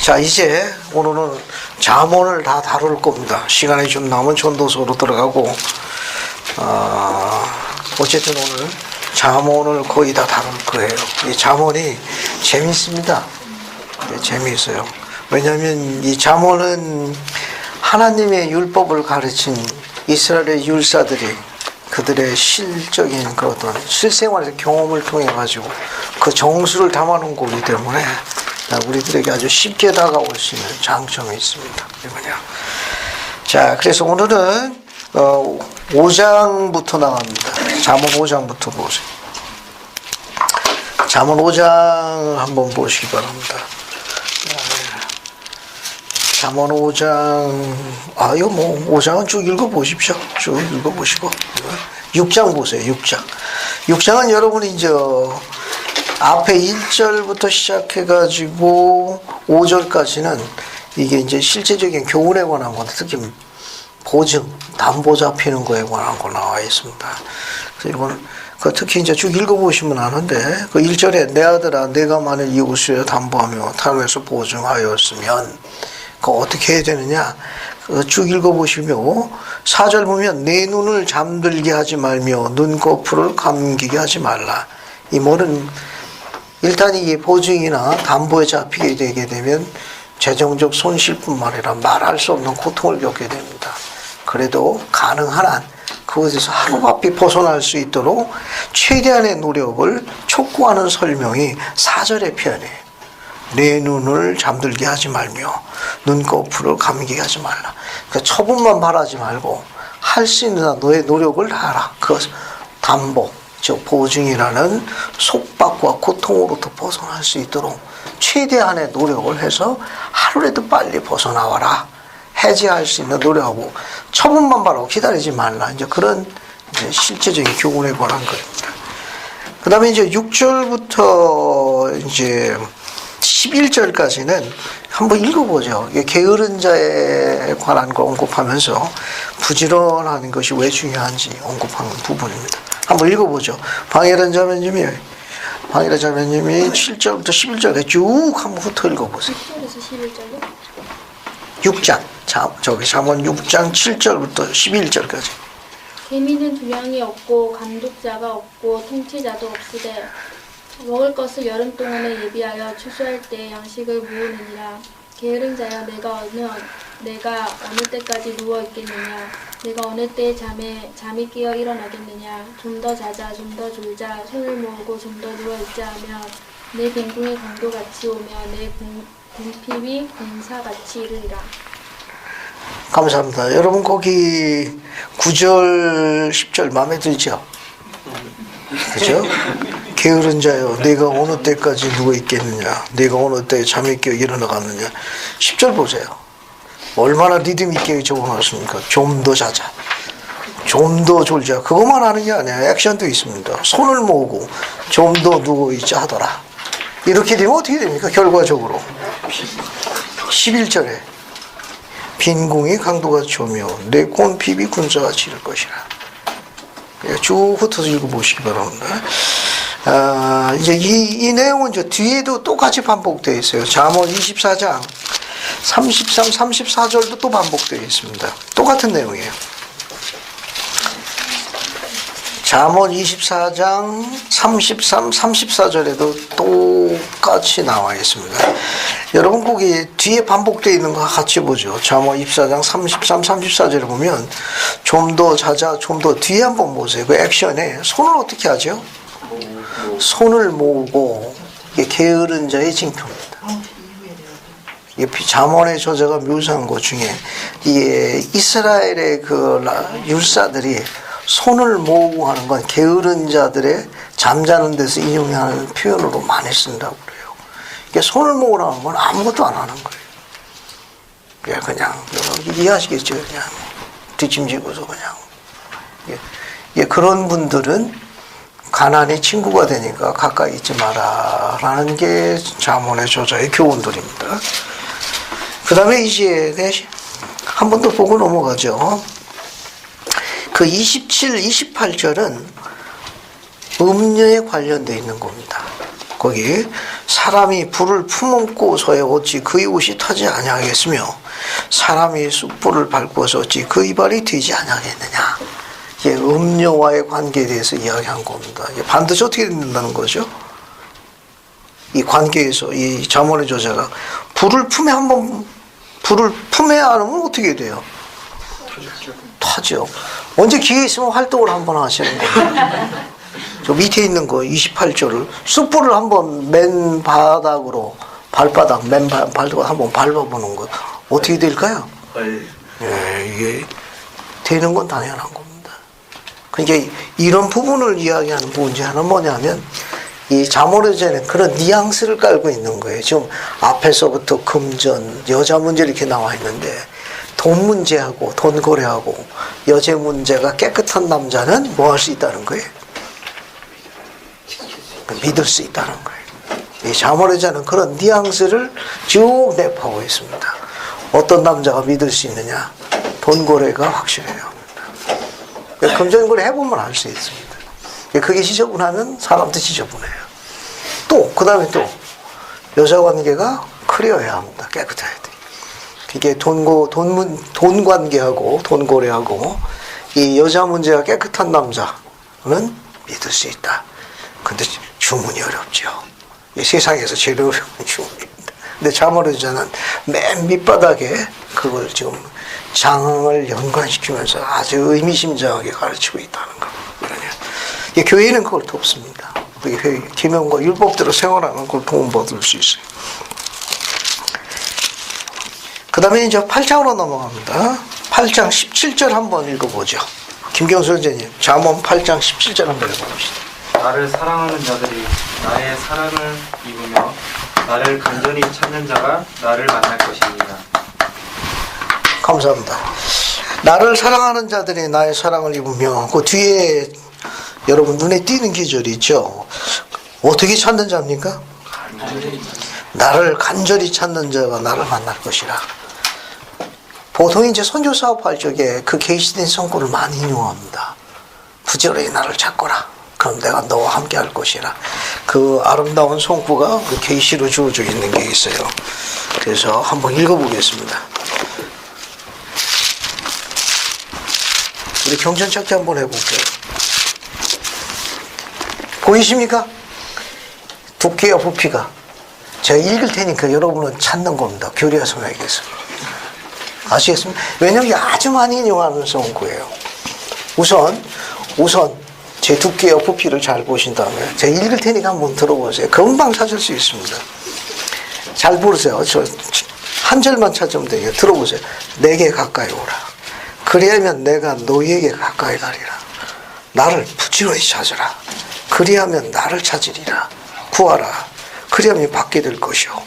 자, 이제 오늘은 잠언을 다 다룰 겁니다. 시간이 좀 남은 전도서로 들어가고, 어쨌든 오늘 잠언을 거의 다 다룰 거예요. 이 잠언이 재밌습니다. 네, 재미있어요. 왜냐하면 이 잠언은 하나님의 율법을 가르친 이스라엘의 율사들이 그들의 실적인 그 어떤 실생활에서 경험을 통해 가지고 그 정수를 담아놓은 거기 때문에 우리들에게 아주 쉽게 다가올 수 있는 장점이 있습니다. 뭐냐? 자, 그래서 오늘은 5장부터 나갑니다. 잠언 5장부터 보세요. 잠언 5장 한번 보시기 바랍니다. 잠언 5장, 이거 5장은 쭉 읽어보십시오. 쭉 읽어보시고. 6장 보세요, 6장. 6장은 여러분이 이제 앞에 1절부터 시작해가지고 5절까지는 이게 이제 실제적인 교훈에 관한 것, 특히 보증, 담보 잡히는 거에 관한 거 나와 있습니다. 그래서 이거는 특히 이제 쭉 읽어보시면 아는데, 그 1절에 내 아들아, 내가 만일 이웃을 담보하며 탄원해서 보증하였으면, 그거 어떻게 해야 되느냐? 쭉 읽어보시며, 4절 보면 내 눈을 잠들게 하지 말며 눈꺼풀을 감기게 하지 말라. 이 뭐는 일단 이게 보증이나 담보에 잡히게 되게 되면 재정적 손실뿐만 아니라 말할 수 없는 고통을 겪게 됩니다. 그래도 가능한 한 그것에서 하루바삐 벗어날 수 있도록 최대한의 노력을 촉구하는 설명이 4절의 표현이에요. 내 눈을 잠들게 하지 말며 눈꺼풀을 감기게 하지 말라. 그러니까 처분만 바라지 말고 할 수 있는 한 너의 노력을 다하라. 그 담보, 즉 보증이라는 속박과 고통으로부터 벗어날 수 있도록 최대한의 노력을 해서 하루라도 빨리 벗어나와라. 해제할 수 있는 노력하고 처분만 바라고 기다리지 말라. 이제 그런 이제 실제적인 교훈에 관한 겁니다. 그 다음에 이제 6절부터 이제 11절까지는 한번 읽어보죠. 게으른 자에 관한 걸 언급하면서 부지런한 것이 왜 중요한지 언급하는 부분입니다. 한번 읽어보죠. 방해란 자매님이 7절부터 11절까지 쭉 한번 훑어 읽어보세요. 6절에서 11절로? 6장. 잠언 6장 7절부터 11절까지. 개미는 분양이 없고 감독자가 없고 통치자도 없으되 먹을 것을 여름 동안에 예비하여 추수할 때 양식을 모으느니라. 게으른 자여 내가 어느 때까지 누워 있겠느냐? 내가 어느 때에 잠이 깨어 일어나겠느냐? 좀 더 자자, 좀 더 졸자, 손을 모으고 좀 더 누워 있자 하며 내 빈궁이 강도같이 오며 내 궁핍이 군사같이 이르리라. 감사합니다. 여러분 거기 9절 10절 마음에 들죠? 그죠? 게으른 자여 내가 어느 때까지 누워 있겠느냐? 내가 어느 때에 잠이 깨어 일어나겠느냐? 10절 보세요. 얼마나 리듬 있게 적어놨습니까? 좀 더 자자, 좀 더 졸자. 그것만 하는 게 아니야. 액션도 있습니다. 손을 모으고 좀 더 누워 있자 하더라. 이렇게 되면 어떻게 됩니까? 결과적으로 11절에 빈궁이 강도같이 오며 내 곤핍이 군사같이 이를 것이라. 쭉 흩어서 읽어보시기 바랍니다. 이제 이 내용은 이제 뒤에도 똑같이 반복되어 있어요. 잠언 24장 33, 34절도 또 반복되어 있습니다. 똑같은 내용이에요. 잠언 24장 33, 34절에도 똑같이 나와 있습니다. 여러분 거기 뒤에 반복되어 있는 거 같이 보죠. 잠언 24장 33, 34절에 보면 좀 더 자자, 좀 더 뒤에 한번 보세요. 그 액션에 손을 어떻게 하죠? 손을 모으고 이게 게으른 자의 징표입니다. 잠언의 저자가 묘사한 것 중에 이스라엘의 그 율사들이 손을 모으고 하는 건 게으른 자들의 잠자는 데서 인용하는 표현으로 많이 쓴다고 그래요. 이게 손을 모으라는 건 아무것도 안 하는 거예요. 그냥 이해하시겠죠? 그냥 뒷짐지고서 그냥. 그런 분들은 가난이 친구가 되니까 가까이 있지 마라 라는 게 잠언의 저자의 교훈들입니다. 그 다음에 이제 한 번 더 보고 넘어가죠. 그 27, 28절은 음녀에 관련되어 있는 겁니다. 거기 사람이 불을 품고서야 어찌 그의 옷이 타지 아니하겠으며 사람이 숯불을 밟고서 어찌 그의 발이 되지 아니하겠느냐. 이게 음료와의 관계에 대해서 이야기한 겁니다. 이게 반드시 어떻게 된다는 거죠? 이 관계에서 이 잠언의 저자가 불을 품에 안 하면 어떻게 돼요? 타죠. 언제 기회 있으면 활동을 한번 하시는 거예요. 저 밑에 있는 거 28절을 숯불을 한번 맨 바닥으로 발바닥 맨 발바닥 한번 밟아보는 거 어떻게 될까요? 예, 이게 되는 건 당연한 겁니다. 그러니까 이런 부분을 이야기하는 부분 중 하나는 뭐냐면 이 잠언에는 그런 뉘앙스를 깔고 있는 거예요. 지금 앞에서부터 금전, 여자 문제 이렇게 나와 있는데 돈 문제하고 돈 거래하고 여자 문제가 깨끗한 남자는 뭐 할 수 있다는 거예요? 믿을 수 있다는 거예요. 이 잠언에는 그런 뉘앙스를 쭉 내포하고 있습니다. 어떤 남자가 믿을 수 있느냐? 돈 거래가 확실해야 합니다. 금전 거래 해보면 알 수 있습니다. 그게 지저분하면 사람도 지저분해요. 또 그 다음에 또 여자 관계가 클리어해야 합니다. 깨끗해야 돼. 이게 돈 관계하고 돈 거래하고 이 여자 문제가 깨끗한 남자는 믿을 수 있다. 근데 주문이 어렵죠. 이 세상에서 제일 어려운 주문입니다. 근데 잠언에서는 맨 밑바닥에 그걸 지금 장을 연관시키면서 아주 의미심장하게 가르치고 있다는 거. 교회는 그걸 돕습니다. 계명과 율법대로 생활하는 걸 도움받을 수 있어요. 그 다음에 이제 8장으로 넘어갑니다. 8장 17절 한번 읽어보죠. 김경수 선생님, 잠언 8장 17절 한번 읽어봅시다. 나를 사랑하는 자들이 나의 사랑을 입으며 나를 간절히 찾는 자가 나를 만날 것입니다. 감사합니다. 나를 사랑하는 자들이 나의 사랑을 입으며 그 뒤에 여러분 눈에 띄는 기절이 있죠. 어떻게 찾는 자입니까? 나를 간절히 찾는 자가 나를 만날 것이라. 보통 이제 선교 사업할 적에 그 계시된 성구를 많이 인용합니다. 부지런히 나를 찾거라. 그럼 내가 너와 함께 할 것이라. 그 아름다운 성구가 그 계시로 주어져 있는 게 있어요. 그래서 한번 읽어보겠습니다. 우리 경전 찾기 한번 해볼게요. 보이십니까? 두께와 부피가. 제가 읽을 테니까 여러분은 찾는 겁니다. 교리와 성역에서. 아시겠습니까? 왜냐하면 아주 많이 인용하는 성구예요. 우선 제 두께와 부피를 잘 보신 다음에 제가 읽을 테니까 한번 들어보세요. 금방 찾을 수 있습니다. 잘 보세요. 저 한 절만 찾으면 돼요. 들어보세요. 내게 가까이 오라. 그리하면 내가 너희에게 가까이 가리라. 나를 부지런히 찾으라. 그리하면 나를 찾으리라. 구하라. 그리하면 받게 될 것이요.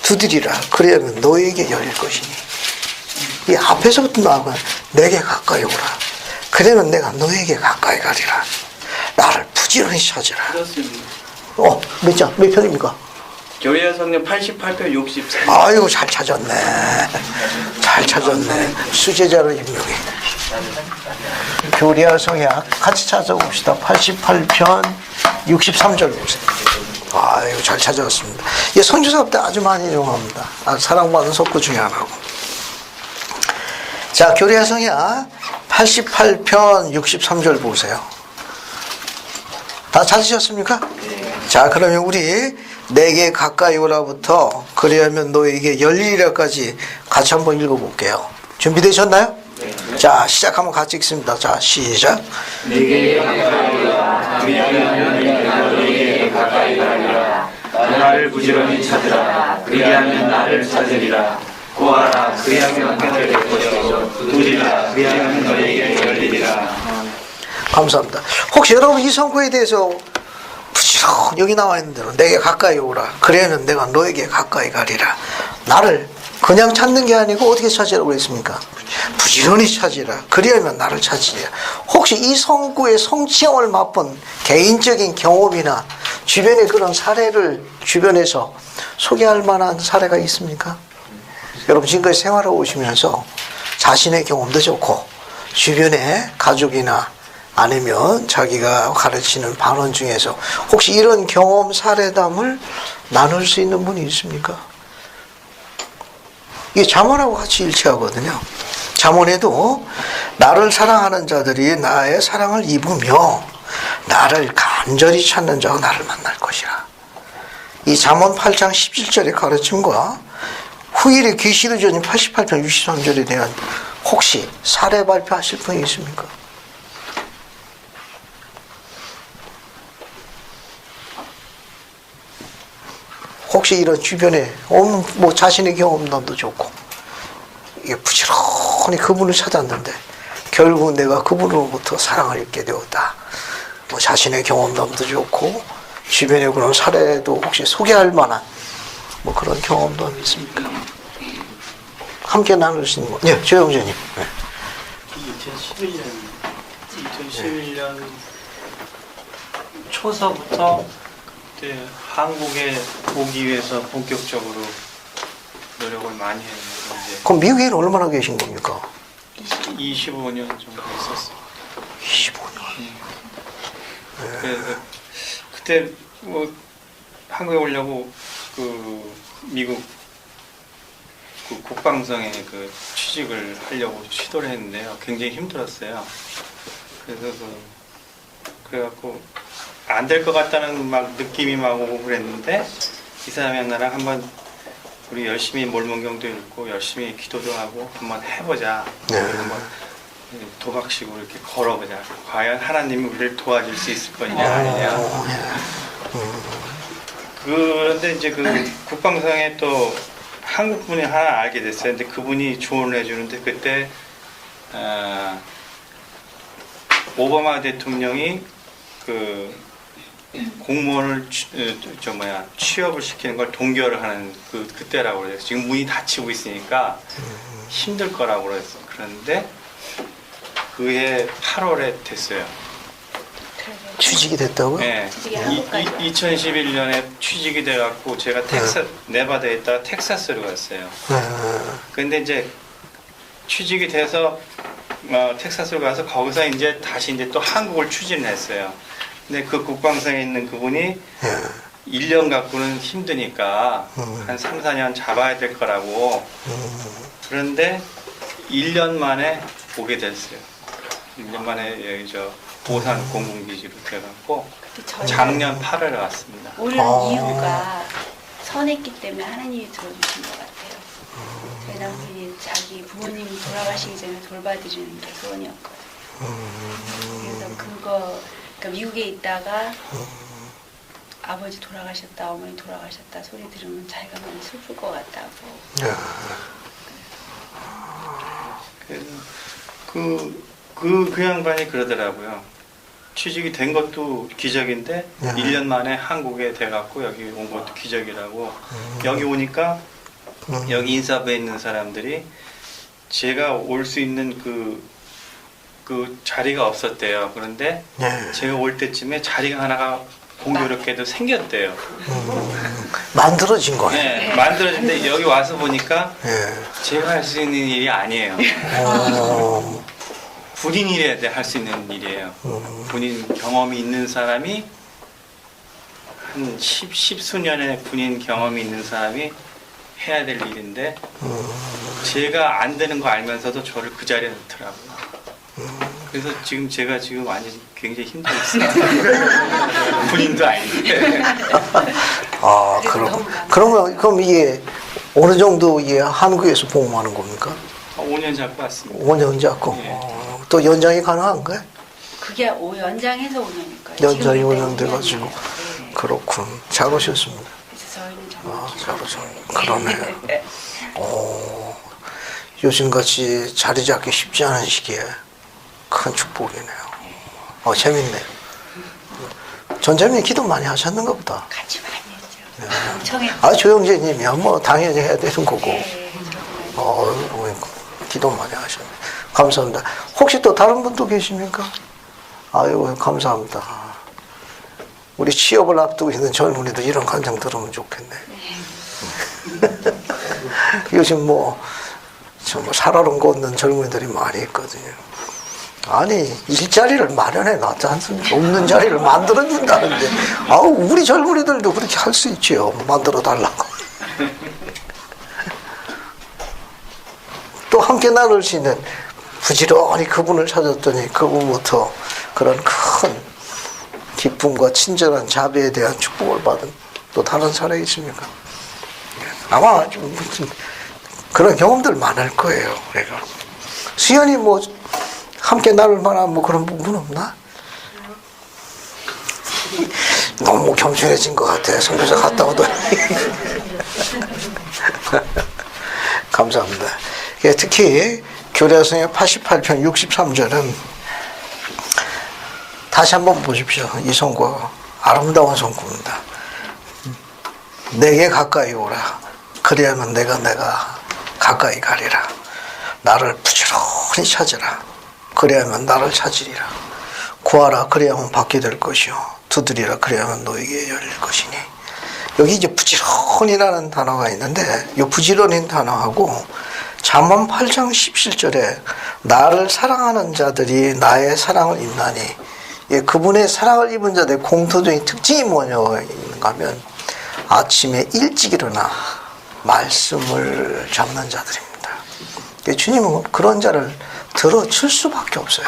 두드리라. 그리하면 너희에게 열릴 것이니. 이 앞에서부터 나오면 내게 가까이 오라. 그러면 내가 너희에게 가까이 가리라. 나를 부지런히 찾으라. 그렇습니다. 몇 편입니까? 교회 성경 88편 63. 아이고 잘 찾았네. 잘 찾았네. 수제자로 입력해. 교리와 성약 같이 찾아봅시다. 88편 63절 보세요. 아이고 잘 찾아왔습니다. 이 선교사업 때 아주 많이 이용합니다. 사랑받는 석구 중에 하나고. 자, 교리와 성약 88편 63절 보세요. 다 찾으셨습니까? 네. 자, 그러면 우리 내게 가까이 오라부터 그리하면 너에게 열리리라까지 같이 한번 읽어볼게요. 준비되셨나요? 네. 자, 시작 한번 같이 읽습니다. 자, 시작. 내게 가까이 오라. 그리하면 너에게 가까이 가리라. 나를 부지런히 찾으라. 그리하면 나를 찾으리라. 구하라. 그리하면 받게 될 것이요. 두드리라. 그리하면 너에게 열리리라. 감사합니다. 혹시 여러분 이 성구에 대해서 부지런히 여기 나와 있는 대로 내게 가까이 오라. 그래야면 내가 너에게 가까이 가리라. 나를 그냥 찾는 게 아니고 어떻게 찾으라고 했습니까? 부지런히 찾으라. 그래야면 나를 찾으리라. 혹시 이 성구의 성취형을 맛본 개인적인 경험이나 주변의 그런 사례를 주변에서 소개할 만한 사례가 있습니까? 여러분 지금까지 생활하고 오시면서 자신의 경험도 좋고 주변의 가족이나 아니면 자기가 가르치는 반원 중에서 혹시 이런 경험 사례담을 나눌 수 있는 분이 있습니까? 이게 잠언하고 같이 일치하거든요. 잠언에도 나를 사랑하는 자들이 나의 사랑을 입으며 나를 간절히 찾는 자가 나를 만날 것이라. 이 잠언 8장 17절의 가르침과 후일의 계시록전 88편 63절에 대한 혹시 사례 발표하실 분이 있습니까? 혹시 이런 주변에 뭐 자신의 경험담도 좋고 이게 부지런히 그분을 찾았는데 결국 내가 그분으로부터 사랑을 입게 되었다. 뭐 자신의 경험담도 좋고 주변에 그런 사례도 혹시 소개할 만한 뭐 그런 경험담이 있습니까? 함께 나눌 수 있는 거. 네, 조영재님. 네. 2011년 초서부터 그때 한국에 오기 위해서 본격적으로 노력을 많이 했는데 그럼 미국에는 얼마나 계신 겁니까? 25년 정도 있었어요. 25년. 그래서 그때 뭐 한국에 오려고 그 미국 그 국방성에 그 취직을 하려고 시도를 했는데요. 굉장히 힘들었어요. 그래서 그래갖고 안 될 것 같다는 막 느낌이 막 오고 그랬는데 이 사람이 나랑 한번 우리 열심히 몰몬경도 읽고 열심히 기도도 하고 한번 해보자. 네. 한번 도박식으로 이렇게 걸어보자. 과연 하나님이 우리를 도와줄 수 있을 거냐 아니냐. 그런데 이제 그 국방성에 또 한국 분이 하나 알게 됐어요. 근데 그분이 조언을 해주는데 그때 오바마 대통령이 그 공무원을 취업을 시키는 걸 동결을 하는 그때라고 그래요. 지금 문이 닫히고 있으니까 힘들 거라고 그랬어. 그런데 그해 8월에 됐어요. 취직이 됐다고요? 네. 2011년에 취직이 돼갖고 제가 네바다에 있다가 텍사스로 갔어요. 근데 이제 취직이 돼서 텍사스로 가서 거기서 이제 다시 이제 또 한국을 추진을 했어요. 근데 그 국방성에 있는 그분이 1년 갖고는 힘드니까 한 3, 4년 잡아야 될 거라고. 그런데 1년 만에 오게 됐어요. 1년 만에 여기 보산 공군기지로 돼갖고 작년 8월에 왔습니다. 오는 이유가 선했기 때문에 하나님이 들어주신 것 같아요. 저희 남편이 자기 부모님이 돌아가시기 전에 돌봐드리는 게 소원이었거든요. 그래서 그러니까 미국에 있다가 아버지 돌아가셨다, 어머니 돌아가셨다 소리 들으면 자기가 많이 슬플 것 같다고. 그래서 그 양반이 그러더라고요. 취직이 된 것도 기적인데 1년 만에 한국에 돼갖고 여기 온 것도 기적이라고. 여기 오니까 여기 인사부에 있는 사람들이 제가 올 수 있는 그 자리가 없었대요. 그런데 제가 올 때쯤에 자리가 하나가 공교롭게도 생겼대요. 만들어진 거예요. 네, 만들어진데 여기 와서 보니까 제가 할 수 있는 일이 아니에요. 군인이래야 할 수 있는 일이에요. 군인 경험이 있는 사람이 한 십수년의 군인 경험이 있는 사람이 해야 될 일인데 제가 안 되는 거 알면서도 저를 그 자리에 넣더라고요. 그래서 제가 지금 완전히 굉장히 힘들고 있어요. 군인도 아닌데. 그럼 이게 어느 정도 이게 한국에서 복무하는 겁니까? 5년 잡고 왔습니다. 5년 잡고. 또 연장이 가능한가요? 그게 연장해서 5년일까요? 연장이 5년 돼가지고. 그렇군. 잘 오셨습니다. 그래서 저희는 정말 잘 오셨네. 그러네요. 요즘같이 자리 잡기 쉽지 않은 시기에 큰 축복이네요. 재밌네요. 전자님 기도 많이 하셨는가 보다. 같이 많이 했죠. 엄청 했죠. 조영재님이야 뭐 당연히 해야 되는 거고. 기도 많이 하셨네. 감사합니다. 혹시 또 다른 분도 계십니까? 아유, 감사합니다. 우리 취업을 앞두고 있는 젊은이도 이런 간증 들으면 좋겠네. 요즘 뭐 살아름 걷는 젊은이들이 많이 있거든요. 아니 일자리를 마련해 놨지 않습니까? 없는 자리를 만들어 준다는데 아우 우리 젊은이들도 그렇게 할 수 있지요. 만들어 달라고. 또 함께 나눌 수 있는 부지런히 그분을 찾았더니 그분부터 그런 큰 기쁨과 친절한 자비에 대한 축복을 받은 또 다른 사례 있습니까? 아마 좀 그런 경험들 많을 거예요. 그러니까 수연이 뭐 함께 나눌 만한 뭐 그런 부분 없나? 너무 겸손해진 것 같아. 선교사 갔다 오더니. 감사합니다. 특히 교대성의 88편 63절은 다시 한번 보십시오. 이 선구 아름다운 선구입니다. 내게 가까이 오라. 그래야만 내가 가까이 가리라. 나를 부지런히 찾으라. 그래야만 나를 찾으리라. 구하라. 그래야만 받게 될 것이요. 두드리라. 그래야만 너에게 열릴 것이니. 여기 이제 부지런히라는 단어가 있는데 이 부지런히 단어하고 잠언 8장 17절에 나를 사랑하는 자들이 나의 사랑을 입나니 그분의 사랑을 입은 자들의 공통적인 특징이 뭐냐고 하면 아침에 일찍 일어나 말씀을 잡는 자들입니다. 주님은 그런 자를 들어줄 수밖에 없어요.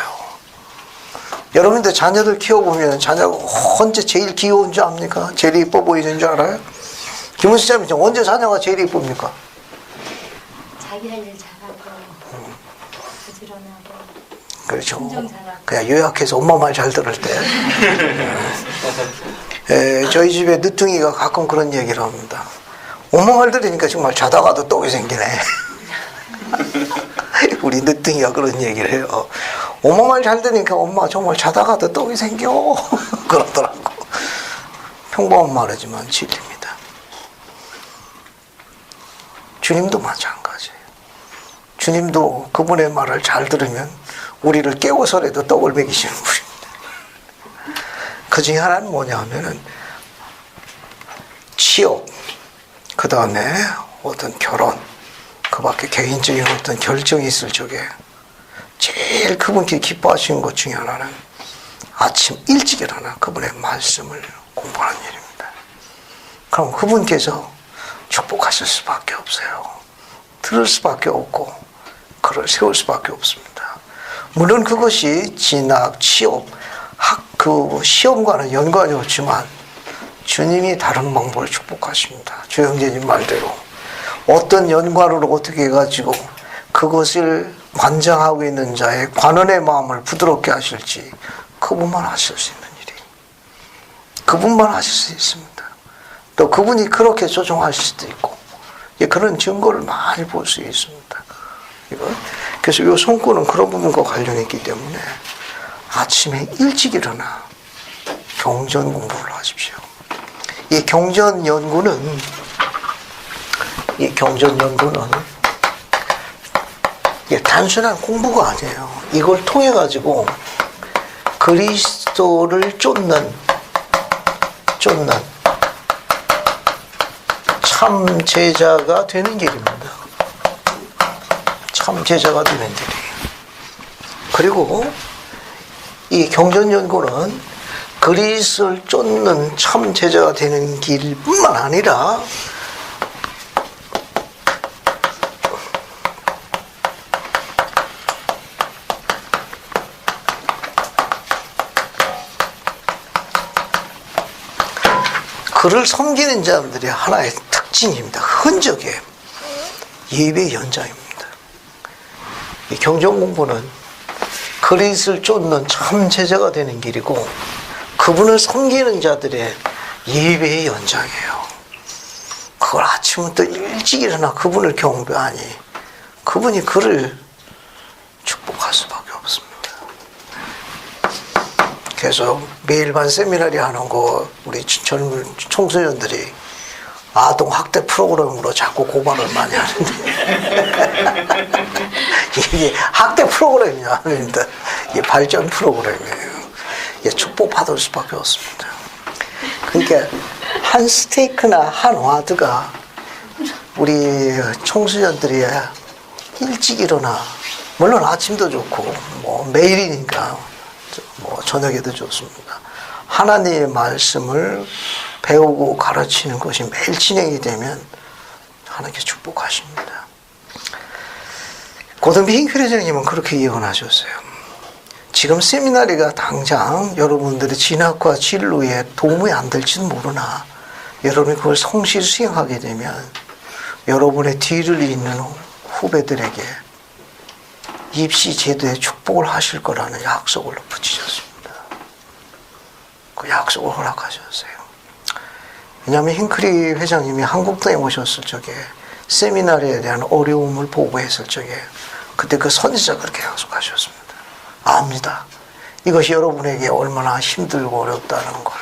여러분들 자녀들 키워보면 자녀가 언제 제일 귀여운 줄 압니까? 제일 이뻐 보이는 줄 알아요? 김은수장님 언제 자녀가 제일 이쁩니까? 자기 할 일 잘하고 부지런하고 그렇죠. 순종 잘하고. 그냥 요약해서 엄마 말 잘 들을 때. 저희 집에 늦둥이가 가끔 그런 얘기를 합니다. 엄마 말 들으니까 정말 자다가도 떡이 생기네. 우리 늦둥이가 그런 얘기를 해요. 엄마 말 잘 들으니까 엄마 정말 자다가도 떡이 생겨. 그러더라고. 평범한 말이지만 진리입니다. 주님도 마찬가지예요. 주님도 그분의 말을 잘 들으면 우리를 깨워서라도 떡을 먹이시는 분입니다. 그 중에 하나는 뭐냐 하면은 취업, 그 다음에 어떤 결혼, 그 밖에 개인적인 어떤 결정이 있을 적에 제일 그분께 기뻐하시는 것 중에 하나는 아침 일찍 일어나 그분의 말씀을 공부하는 일입니다. 그럼 그분께서 축복하실 수밖에 없어요. 들을 수밖에 없고 그를 세울 수밖에 없습니다. 물론 그것이 진학, 취업, 그 시험과는 연관이 없지만 주님이 다른 방법을 축복하십니다. 주 형제님 말대로 어떤 연관으로 어떻게 해가지고 그것을 관장하고 있는 자의 관원의 마음을 부드럽게 하실지 그분만 하실 수 있는 일이 그분만 하실 수 있습니다. 또 그분이 그렇게 조종하실 수도 있고 그런 증거를 많이 볼 수 있습니다. 그래서 이 손구는 그런 부분과 관련이 있기 때문에 아침에 일찍 일어나 경전 공부를 하십시오. 이 경전 연구는 단순한 공부가 아니에요. 이걸 통해 가지고 그리스도를 쫓는 참 제자가 되는 길입니다. 참 제자가 되는 길이에요. 그리고 이 경전 연구는 그리스도를 쫓는 참 제자가 되는 길뿐만 아니라 그를 섬기는 자들이 하나의 특징입니다. 흔적이에요. 예배 연장입니다. 이 경전 공부는 그리스도를 쫓는 참 제자가 되는 길이고 그분을 섬기는 자들의 예배의 연장이에요. 그걸 아침부터 일찍 일어나 그분을 경배하니 그분이 그를 축복할 수밖에 없습니다. 그래서 매일 밤 세미나리 하는 거 우리 젊은 청소년들이 아동 학대 프로그램으로 자꾸 고발을 많이 하는데 이게 학대 프로그램이 아닙니다. 이게 발전 프로그램이에요. 이게 축복받을 수밖에 없습니다. 그러니까 한 스테이크나 한 와드가 우리 청소년들이 일찍 일어나 물론 아침도 좋고 뭐 매일이니까 뭐 저녁에도 좋습니다. 하나님의 말씀을 배우고 가르치는 것이 매일 진행이 되면 하나님께서 축복하십니다. 고든비 힝크 회장님은 그렇게 예언하셨어요. 지금 세미나리가 당장 여러분들의 진학과 진로에 도움이 안 될지는 모르나 여러분이 그걸 성실히 수행하게 되면 여러분의 뒤를 잇는 후배들에게 입시 제도에 축복을 하실 거라는 약속을 붙이셨습니다. 그 약속을 허락하셨어요. 왜냐하면 힝크리 회장님이 한국당에 오셨을 적에 세미나리에 대한 어려움을 보고했을 적에 그때 그 선지자가 그렇게 약속하셨습니다. 압니다. 이것이 여러분에게 얼마나 힘들고 어렵다는 걸.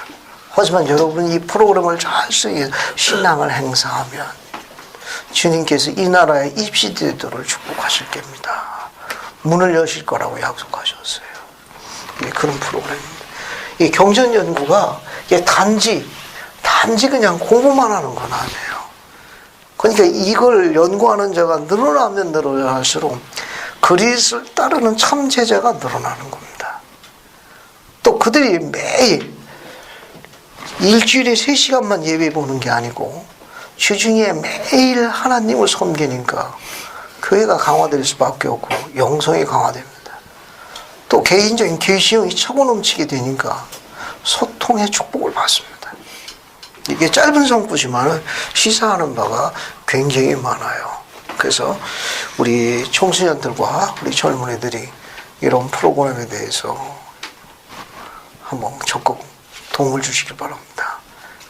하지만 여러분이 이 프로그램을 잘 쓰기 신앙을 행사하면 주님께서 이 나라의 입시 제도를 축복하실 겁니다. 문을 여실 거라고 약속하셨어요. 이게 그런 프로그램입니다. 이 경전 연구가 이게 단지 그냥 공부만 하는 건 아니에요. 그러니까 이걸 연구하는 자가 늘어나면 늘어날수록 그리스를 따르는 참 제자가 늘어나는 겁니다. 또 그들이 매일 일주일에 3시간만 예배 보는 게 아니고 주중에 매일 하나님을 섬기니까 교회가 강화될 수밖에 없고 영성이 강화됩니다. 또 개인적인 계시형이 차고 넘치게 되니까 소통의 축복을 받습니다. 이게 짧은 성구지만 시사하는 바가 굉장히 많아요. 그래서 우리 청소년들과 우리 젊은이들이 이런 프로그램에 대해서 한번 적극 도움을 주시길 바랍니다.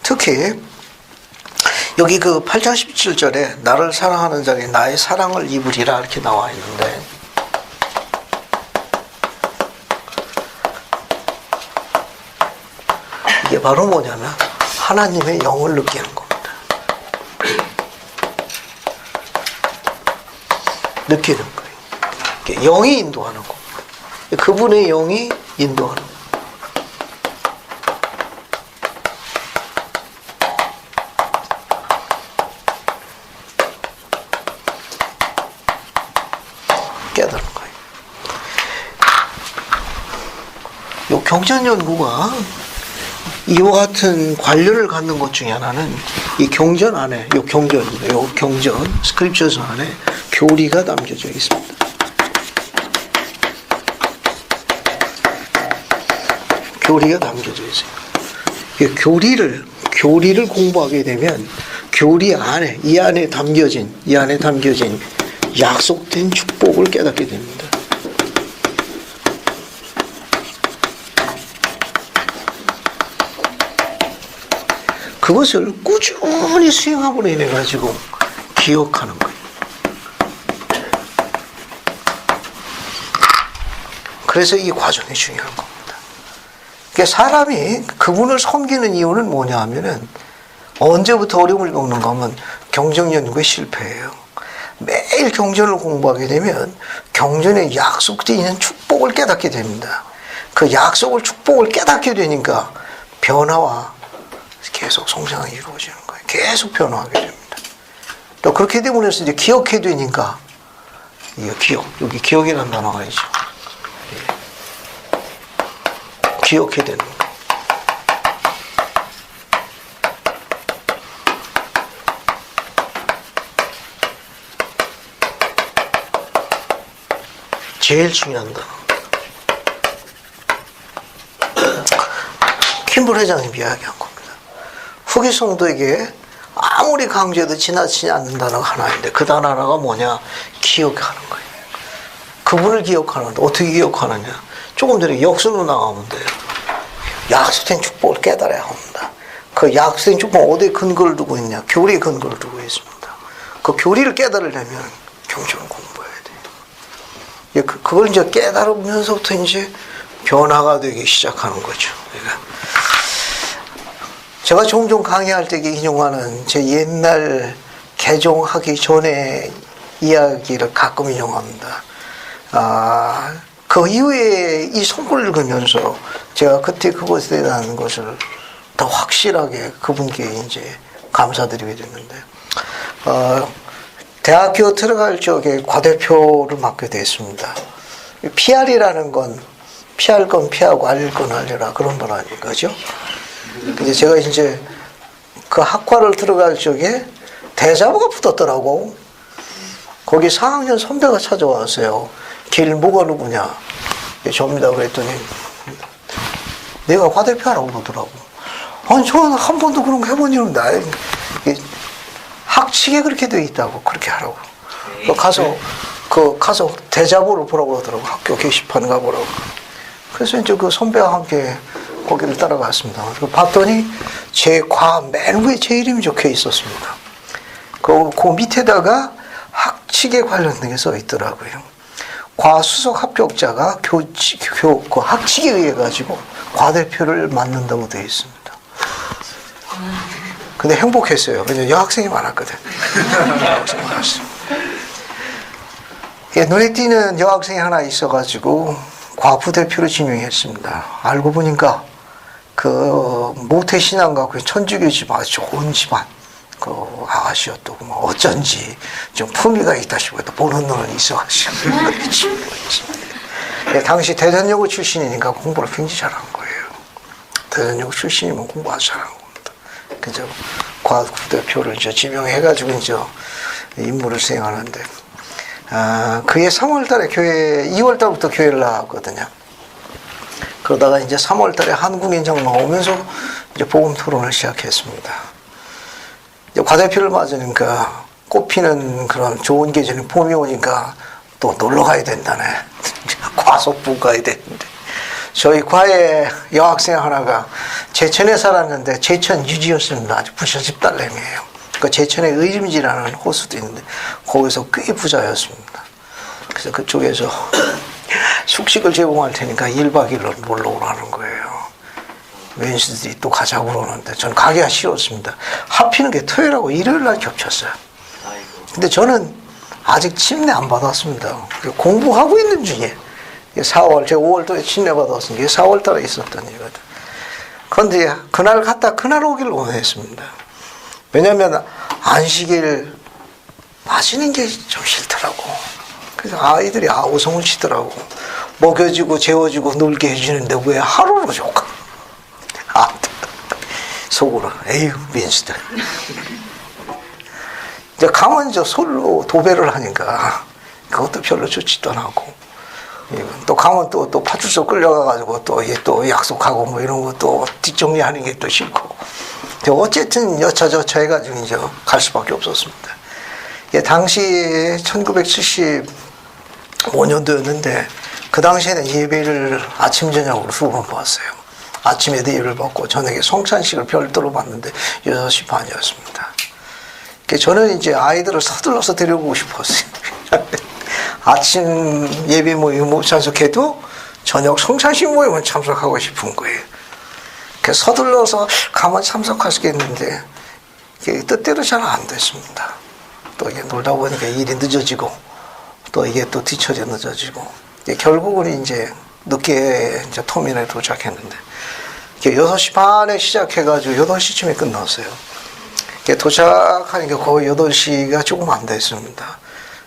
특히 여기 그 8장 17절에 나를 사랑하는 자니 나의 사랑을 입으리라 이렇게 나와 있는데 이게 바로 뭐냐면 하나님의 영을 느끼는 겁니다. 느끼는 거예요. 영이 인도하는 겁니다. 그분의 영이 인도하는 겁니다. 깨닫는 거예요. 이 경전 연구가 이와 같은 관련을 갖는 것 중에 하나는 이 경전 안에, 이 경전, 스크립처스 안에 교리가 담겨져 있습니다. 교리가 담겨져 있어요. 이 교리를 공부하게 되면 교리 안에, 이 안에 담겨진 약속된 축복을 깨닫게 됩니다. 그것을 꾸준히 수행함으로 인해 가지고 기억하는 거예요. 그래서 이 과정이 중요한 겁니다. 그러니까 사람이 그분을 섬기는 이유는 뭐냐 하면은 언제부터 어려움을 겪는가 하면 경전 연구의 실패예요. 매일 경전을 공부하게 되면 경전에 약속되어 있는 축복을 깨닫게 됩니다. 그 약속을 축복을 깨닫게 되니까 변화와 계속 성장이 이루어지는 거예요. 계속 변화하게 됩니다. 또 그렇게 되면 이제 기억해 되니까 이게 여기 기억이라는 단어가 있죠. 기억해 되는 거예요. 제일 중요한 단어. 킴볼 회장님이 이야기한 겁니다. 후기 성도에게 아무리 강조해도 지나치지 않는 단어가 하나인데 그 단어 하나가 뭐냐? 기억하는 거예요. 그분을 기억하는데 어떻게 기억하느냐? 조금 전에 역순으로 나가면 돼요. 약속된 축복을 깨달아야 합니다. 그 약속된 축복은 어디에 근거를 두고 있냐? 교리에 근거를 두고 있습니다. 그 교리를 깨달으려면 경전을 공부해야 돼요. 그걸 이제 깨달으면서부터 이제 변화가 되기 시작하는 거죠. 그러니까 제가 종종 강의할 때 인용하는 제 옛날 개종하기 전에 이야기를 가끔 인용합니다. 그 이후에 이 성구를 읽으면서 제가 그때 그것에 대한 것을 더 확실하게 그분께 이제 감사드리게 됐는데, 대학교 들어갈 적에 과대표를 맡게 됐습니다. PR이라는 건 피할 건 피하고 알릴 건 알려라 그런 말 아니까죠. 근데 제가 이제 그 학과를 들어갈 적에 대자보가 붙었더라고. 거기 4학년 선배가 찾아왔어요. 길 뭐가 누구냐? 접니다. 그랬더니 내가 과대표하라고 그러더라고. 아니 저는 한 번도 그런 거 해본 일 없는데 학칙에 그렇게 돼 있다고 그렇게 하라고. 가서 대자보를 보라고 그러더라고. 학교 게시판 가보라고. 그래서 이제 그 선배와 함께 거기를 따라갔습니다. 그리고 봤더니 제 과 맨 위에 제 이름이 적혀 있었습니다. 그 밑에다가 학칙에 관련된 게 써 있더라고요. 과수석 합격자가 그 학칙에 의해 가지고 과대표를 맡는다고 되어 있습니다. 근데 행복했어요. 왜냐면 여학생이 많았거든. 여학생이 많았어요. 예, 눈에 띄는 여학생이 하나 있어가지고 과부대표로 지명했습니다. 알고 보니까 그 모태신앙과 그 천주교 집안 좋은 집안 그 아가씨였다고 뭐 어쩐지 좀 품위가 있다 싶어도 보는 눈은 있어가지고 예, 당시 대전여고 출신이니까 공부를 굉장히 잘한 거예요. 대전여고 출신이면 공부 아주 잘한 겁니다. 그래서 과부대표를 이제 지명해가지고 이제 임무를 수행하는데 그해 3월달에 2월달부터 교회를 나왔거든요. 그러다가 이제 3월달에 한국인 장로가 오면서 이제 복음 토론을 시작했습니다. 이제 과대표를 맞으니까 꽃피는 그런 좋은 계절이 봄이 오니까 또 놀러 가야 된다네. 과속부 가야 되는데. 저희 과에 여학생 하나가 제천에 살았는데 제천 유지였습니다. 아주 부잣집 딸내미예요. 그 제천에 의림지라는 호수도 있는데 거기서 꽤 부자였습니다. 그래서 그쪽에서 숙식을 제공할 테니까 1박 2일로 놀러 오라는 거예요. 웬수들이 또 가자고 그러는데 전 가기가 싫었습니다. 하필은 게 토요일하고 일요일 날 겹쳤어요. 근데 저는 아직 침례 안 받았습니다. 공부하고 있는 중에 4월, 제가 5월달에 침례 받았으니까 4월달에 있었던 일이거든. 그런데 그날 갔다 그날 오기를 원했습니다. 왜냐하면 안식일 마시는 게 좀 싫더라고. 그래서 아이들이 오성을 치더라고. 먹여주고 재워주고 놀게 해주는데 왜 하루로 줄까? 속으로 에휴 민수들. 이제 가면 저 솔로 도배를 하니까 그것도 별로 좋지도 않고 또 가면 또 파출소 끌려가가지고 또 약속하고 뭐 이런 것도 뒷정리하는 게 또 싫고. 어쨌든 여차저차 해가지고 이제 갈 수밖에 없었습니다. 당시 1975년도였는데 그 당시에는 예배를 아침 저녁으로 2번 봤어요. 아침에도 예배를 받고 저녁에 성찬식을 별도로 봤는데 6시 반이었습니다. 저는 이제 아이들을 서둘러서 데려오고 싶었어요. 아침 예배 모임 못 참석해도 저녁 성찬식 모임은 참석하고 싶은 거예요. 그래서 서둘러서 가면 참석할 수 있겠는데 뜻대로 잘 안 됐습니다. 또 이게 놀다 보니까 일이 늦어지고 또 이게 또 뒤처져 늦어지고 결국은 이제 늦게 이제 터미널에 도착했는데 6시 반에 시작해가지고 8시쯤에 끝났어요. 도착하니까 거의 8시가 조금 안 됐습니다.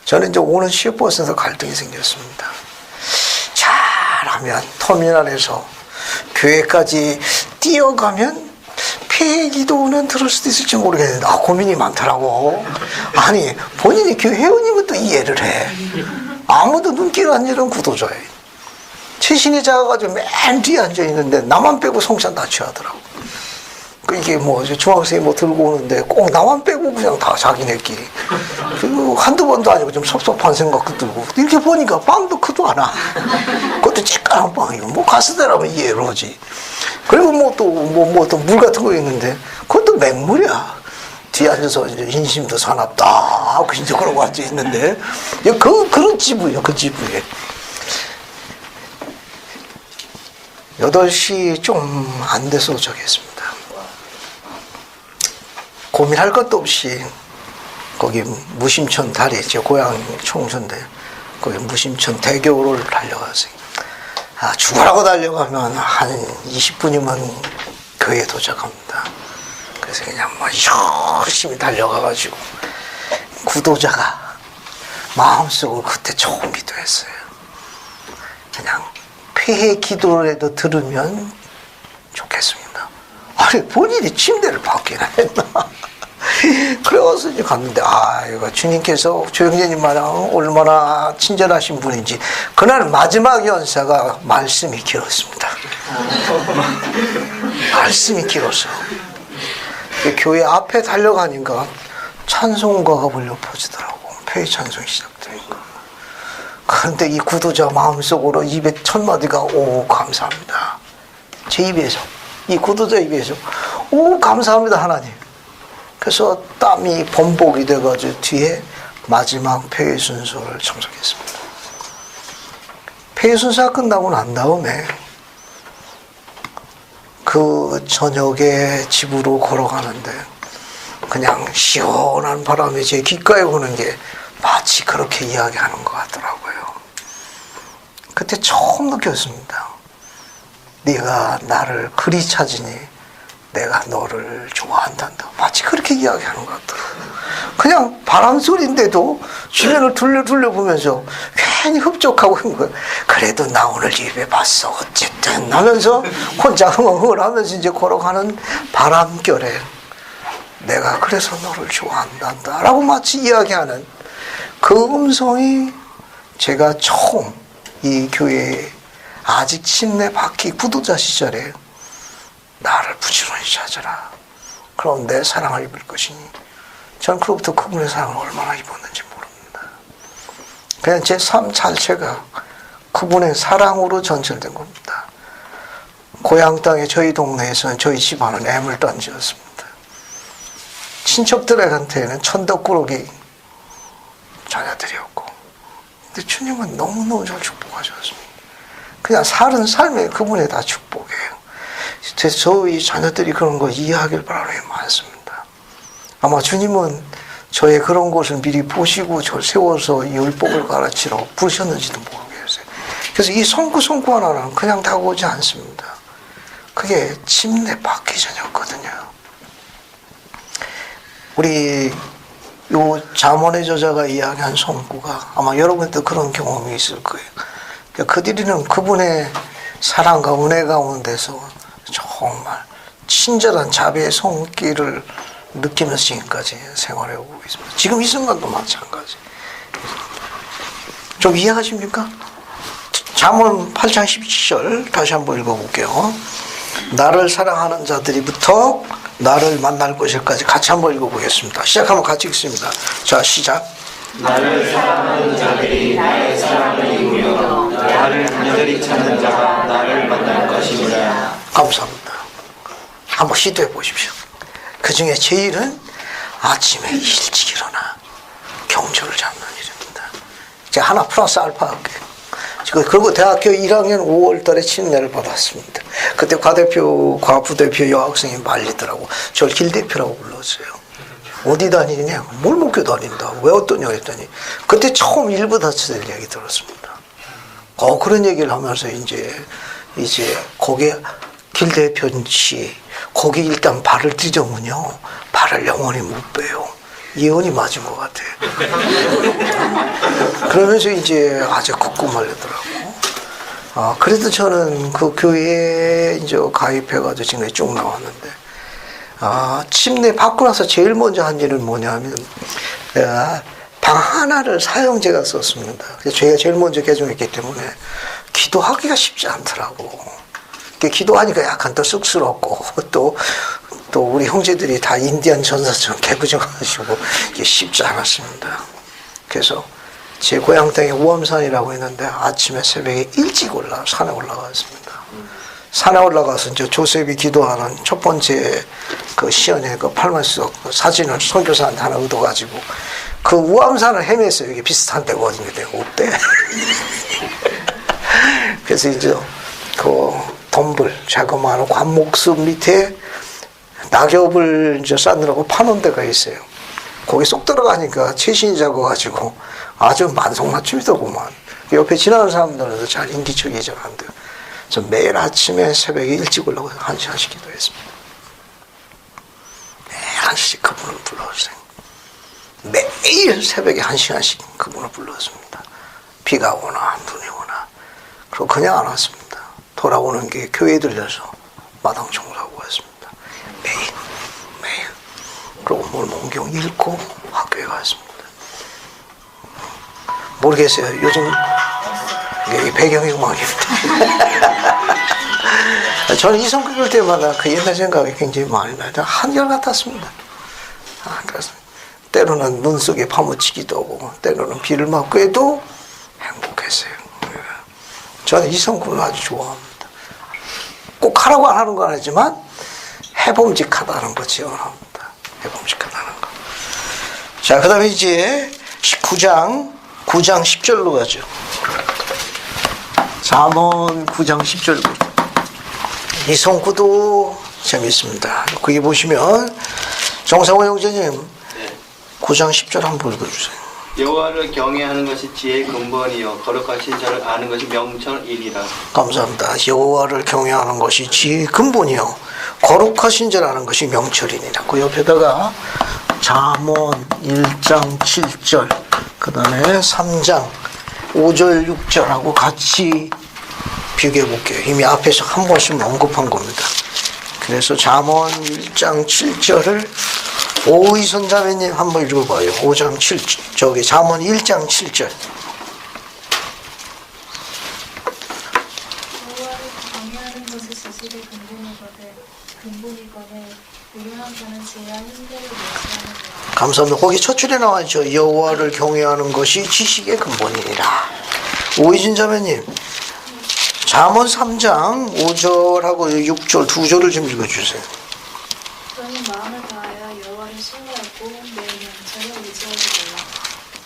저는 이제 오는 시외버스에서 갈등이 생겼습니다. 잘하면 터미널에서 교회까지 뛰어가면 폐기도는 들을 수도 있을지 모르겠는데 고민이 많더라고. 아니 본인이 교회 회원이면 또 이해를 해. 아무도 눈길 안 열은 구도자예요. 최신이 작아가지고 맨 뒤에 앉아있는데 나만 빼고 성찬 다 취하더라고. 이게 뭐 중학생이 뭐 들고 오는데 꼭 나만 빼고 그냥 다 자기네끼리. 그리고 한두 번도 아니고 좀 섭섭한 생각도 들고 이렇게 보니까 빵도 크도 않아. 그것도 쬐까만 빵이고 뭐 가스대라면 이해를 하지. 그리고 뭐 또 물 같은 거 있는데 그것도 맹물이야. 뒤에 앉아서 이제 인심도 사납다 하고 이제 그러고 앉아 있는데 그런 지부예요. 그 지부에 8시 좀 안 돼서 도착했습니다. 고민할 것도 없이 거기 무심천 다리, 제 고향 청주인데 거기 무심천 대교를 달려갔어요. 죽으라고 달려가면 한 20분이면 교회에 도착합니다. 그래서 그냥 뭐 열심히 달려가가지고 구도자가 마음속으로 그때 처음 기도했어요. 그냥 폐해 기도라도 들으면 좋겠습니다. 아니 본인이 침대를 받기나 했나. 그래서 이제 갔는데 이거 주님께서 조영재님마랑 얼마나 친절하신 분인지. 그날 마지막 연사가 말씀이 길었습니다. 말씀이 길었어. 교회 앞에 달려가니까 찬송가가 울려 퍼지더라고. 폐의 찬송이 시작되니까. 그런데 이 구도자 마음속으로 입에 첫 마디가 오 감사합니다. 제 입에서, 이 구도자 입에서 오 감사합니다 하나님. 그래서 땀이 범벅이 돼가지고 뒤에 마지막 폐의 순서를 참석했습니다. 폐의 순서가 끝나고 난 다음에 그 저녁에 집으로 걸어가는데 그냥 시원한 바람이 제 귓가에 부는 게 마치 그렇게 이야기하는 것 같더라고요. 그때 처음 느꼈습니다. 네가 나를 그리 찾으니 내가 너를 좋아한단다. 마치 그렇게 이야기하는 것 같더라고요. 그냥 바람소리인데도 주변을 둘러보면서 괜히 흡족하고 있는 거예요. 그래도 나 오늘 예배 봤어. 어쨌든 하면서 혼자 흥얼흥얼 하면서 이제 걸어가는 바람결에 내가 그래서 너를 좋아한단다 라고 마치 이야기하는 그 음성이 제가 처음 이 교회에 아직 침례 받기 구도자 시절에 나를 부지런히 찾아라. 그럼 내 사랑을 입을 것이니. 전 그로부터 그분의 사랑을 얼마나 입었는지 모릅니다. 그냥 제 삶 자체가 그분의 사랑으로 전철된 겁니다. 고향 땅에 저희 동네에서는 저희 집안은 애물단지였습니다. 친척들한테는 천덕꾸러기 자녀들이었고, 근데 주님은 너무너무 잘 축복하셨습니다. 그냥 사는 삶에 그분의 다 축복이에요. 저희 자녀들이 그런 거 이해하길 바라는 게 많습니다. 아마 주님은 저의 그런 것을 미리 보시고 저를 세워서 율법을 가르치러 부르셨는지도 모르겠어요. 그래서 이 son구 하나는 그냥 다가오지 않습니다. 그게 침례 받기 전이었거든요. 우리 요 잠언의 저자가 이야기한 son구가 아마 여러분도 그런 경험이 있을 거예요. 그들은 그분의 사랑과 은혜 가운데서 정말 친절한 자비의 손길을 느끼면서 지금까지 생활해 오고 있습니다. 지금 이 순간도 마찬가지. 좀 이해하십니까? 잠언 8장 17절 다시 한번 읽어볼게요. 나를 사랑하는 자들이부터 나를 만날 것일까지 같이 한번 읽어보겠습니다. 시작하면 같이 읽습니다. 자, 시작. 나를 사랑하는 자들이 나의 사랑을 입으며 나를 간절히 찾는 자가 나를 만날 것이니라. 감사합니다. 한번 시도해 보십시오. 그 중에 제일은 아침에 일찍 일어나 경주를 잡는 일입니다. 제가 하나 플러스 알파 할게요. 그리고 대학교 1학년 5월 달에 침례를 받았습니다. 그때 과대표, 과부대표 여학생이 말리더라고. 저를 길대표라고 불렀어요. 어디 다니냐? 몰목교 다닌다. 왜 어떠냐 했더니 그때 처음 일부 다치는 얘기 들었습니다. 그런 얘기를 하면서 이제 거기 길대표씨 거기 일단 발을 디뎌면요 발을 영원히 못 빼요. 예언이 맞은 것 같아요. 그러면서 이제 아주 걷고 말리더라고. 그래도 저는 그 교회에 이제 가입해가지고 지금 쭉 나왔는데, 침례 받고 나서 제일 먼저 한 일은 뭐냐면, 방 하나를 사형제가 썼습니다. 그래서 저희가 제일 먼저 개종했기 때문에 기도하기가 쉽지 않더라고. 기도하니까 약간 더 쑥스럽고, 또 우리 형제들이 다 인디안 전사처럼 개구정하시고 이게 쉽지 않았습니다. 그래서 제 고향 땅에 우암산이라고 했는데 아침에 새벽에 일찍 산에 올라갔습니다. 산에 올라가서 이제 조셉이 기도하는 첫 번째 그 시연의 그 팔만수석 그 사진을 선교사한테 하나 얻어가지고 그 우암산을 헤맸어요. 이게 비슷한 데거든요. 없대. 그래서 이제 그 덤불, 자그마한 관목숲 밑에 낙엽을 이제 쌓느라고 파놓은 데가 있어요. 거기 쏙 들어가니까 최신이 작아가지고 아주 만성맞춤이더구만. 옆에 지나가는 사람들은 잘 인기척이지 않은데, 저 매일 아침에 새벽에 일찍 올라가서 1시간씩 기도했습니다. 매일 1시씩 그분을 불러주세요. 매일 새벽에 1시간씩 그분을 불렀습니다. 비가 오나 눈이 오나. 그리고 그냥 안 왔습니다. 돌아오는 게 교회에 들려서 마당 청소하고 왔습니다. 매일. 그리고 뭘 성경 읽고 학교에 갔습니다. 모르겠어요. 요즘 이게 배경이 음악입니다. 저는 이 성경 읽을 때마다 그 옛날 생각이 굉장히 많이 나요. 한결같았습니다. 때로는 눈 속에 파묻히기도 하고 때로는 비를 맞고 해도 행복했어요. 저는 이 성경을 아주 좋아합니다. 꼭 하라고 안 하는 건 아니지만 해봄직하다는 거 지원합니다. 해봄직하다는 거. 자, 그 다음에 이제 9장 10절로 가죠. 잠언 9장 10절. 이 성구도 재밌습니다. 거기 보시면 정상호 형제님 9장 10절 한번 읽어주세요. 여호와를 경외하는 것이 지혜의 근본이요 거룩하신 자를 아는 것이 명철이니라. 감사합니다. 여호와를 경외하는 것이 지혜의 근본이요 거룩하신 자를 아는 것이 명철이니라. 그 옆에다가 잠언 1장 7절 그 다음에 3장 5절 6절하고 같이 비교해 볼게요. 이미 앞에서 한 번씩 언급한 겁니다. 그래서 잠언 1장 7절을 오이선 자매님 한번 읽어봐요. 5장 7절 저기 잠언 1장 7절. 여호와를 경외하는 것이 지식의 근본이거늘 유능한 자는 지혜와 힘대를 멸시하느니라. 감사합니다. 거기 첫 줄에 나와있죠. 여호와를 경외하는 것이 지식의 근본이니라. 오이진 자매님 잠언 3장 5절하고 6절 두 절을 좀 읽어주세요. 너는 마음을 다하여 여호와를 신뢰하고 내 명철에 의지하지 말라.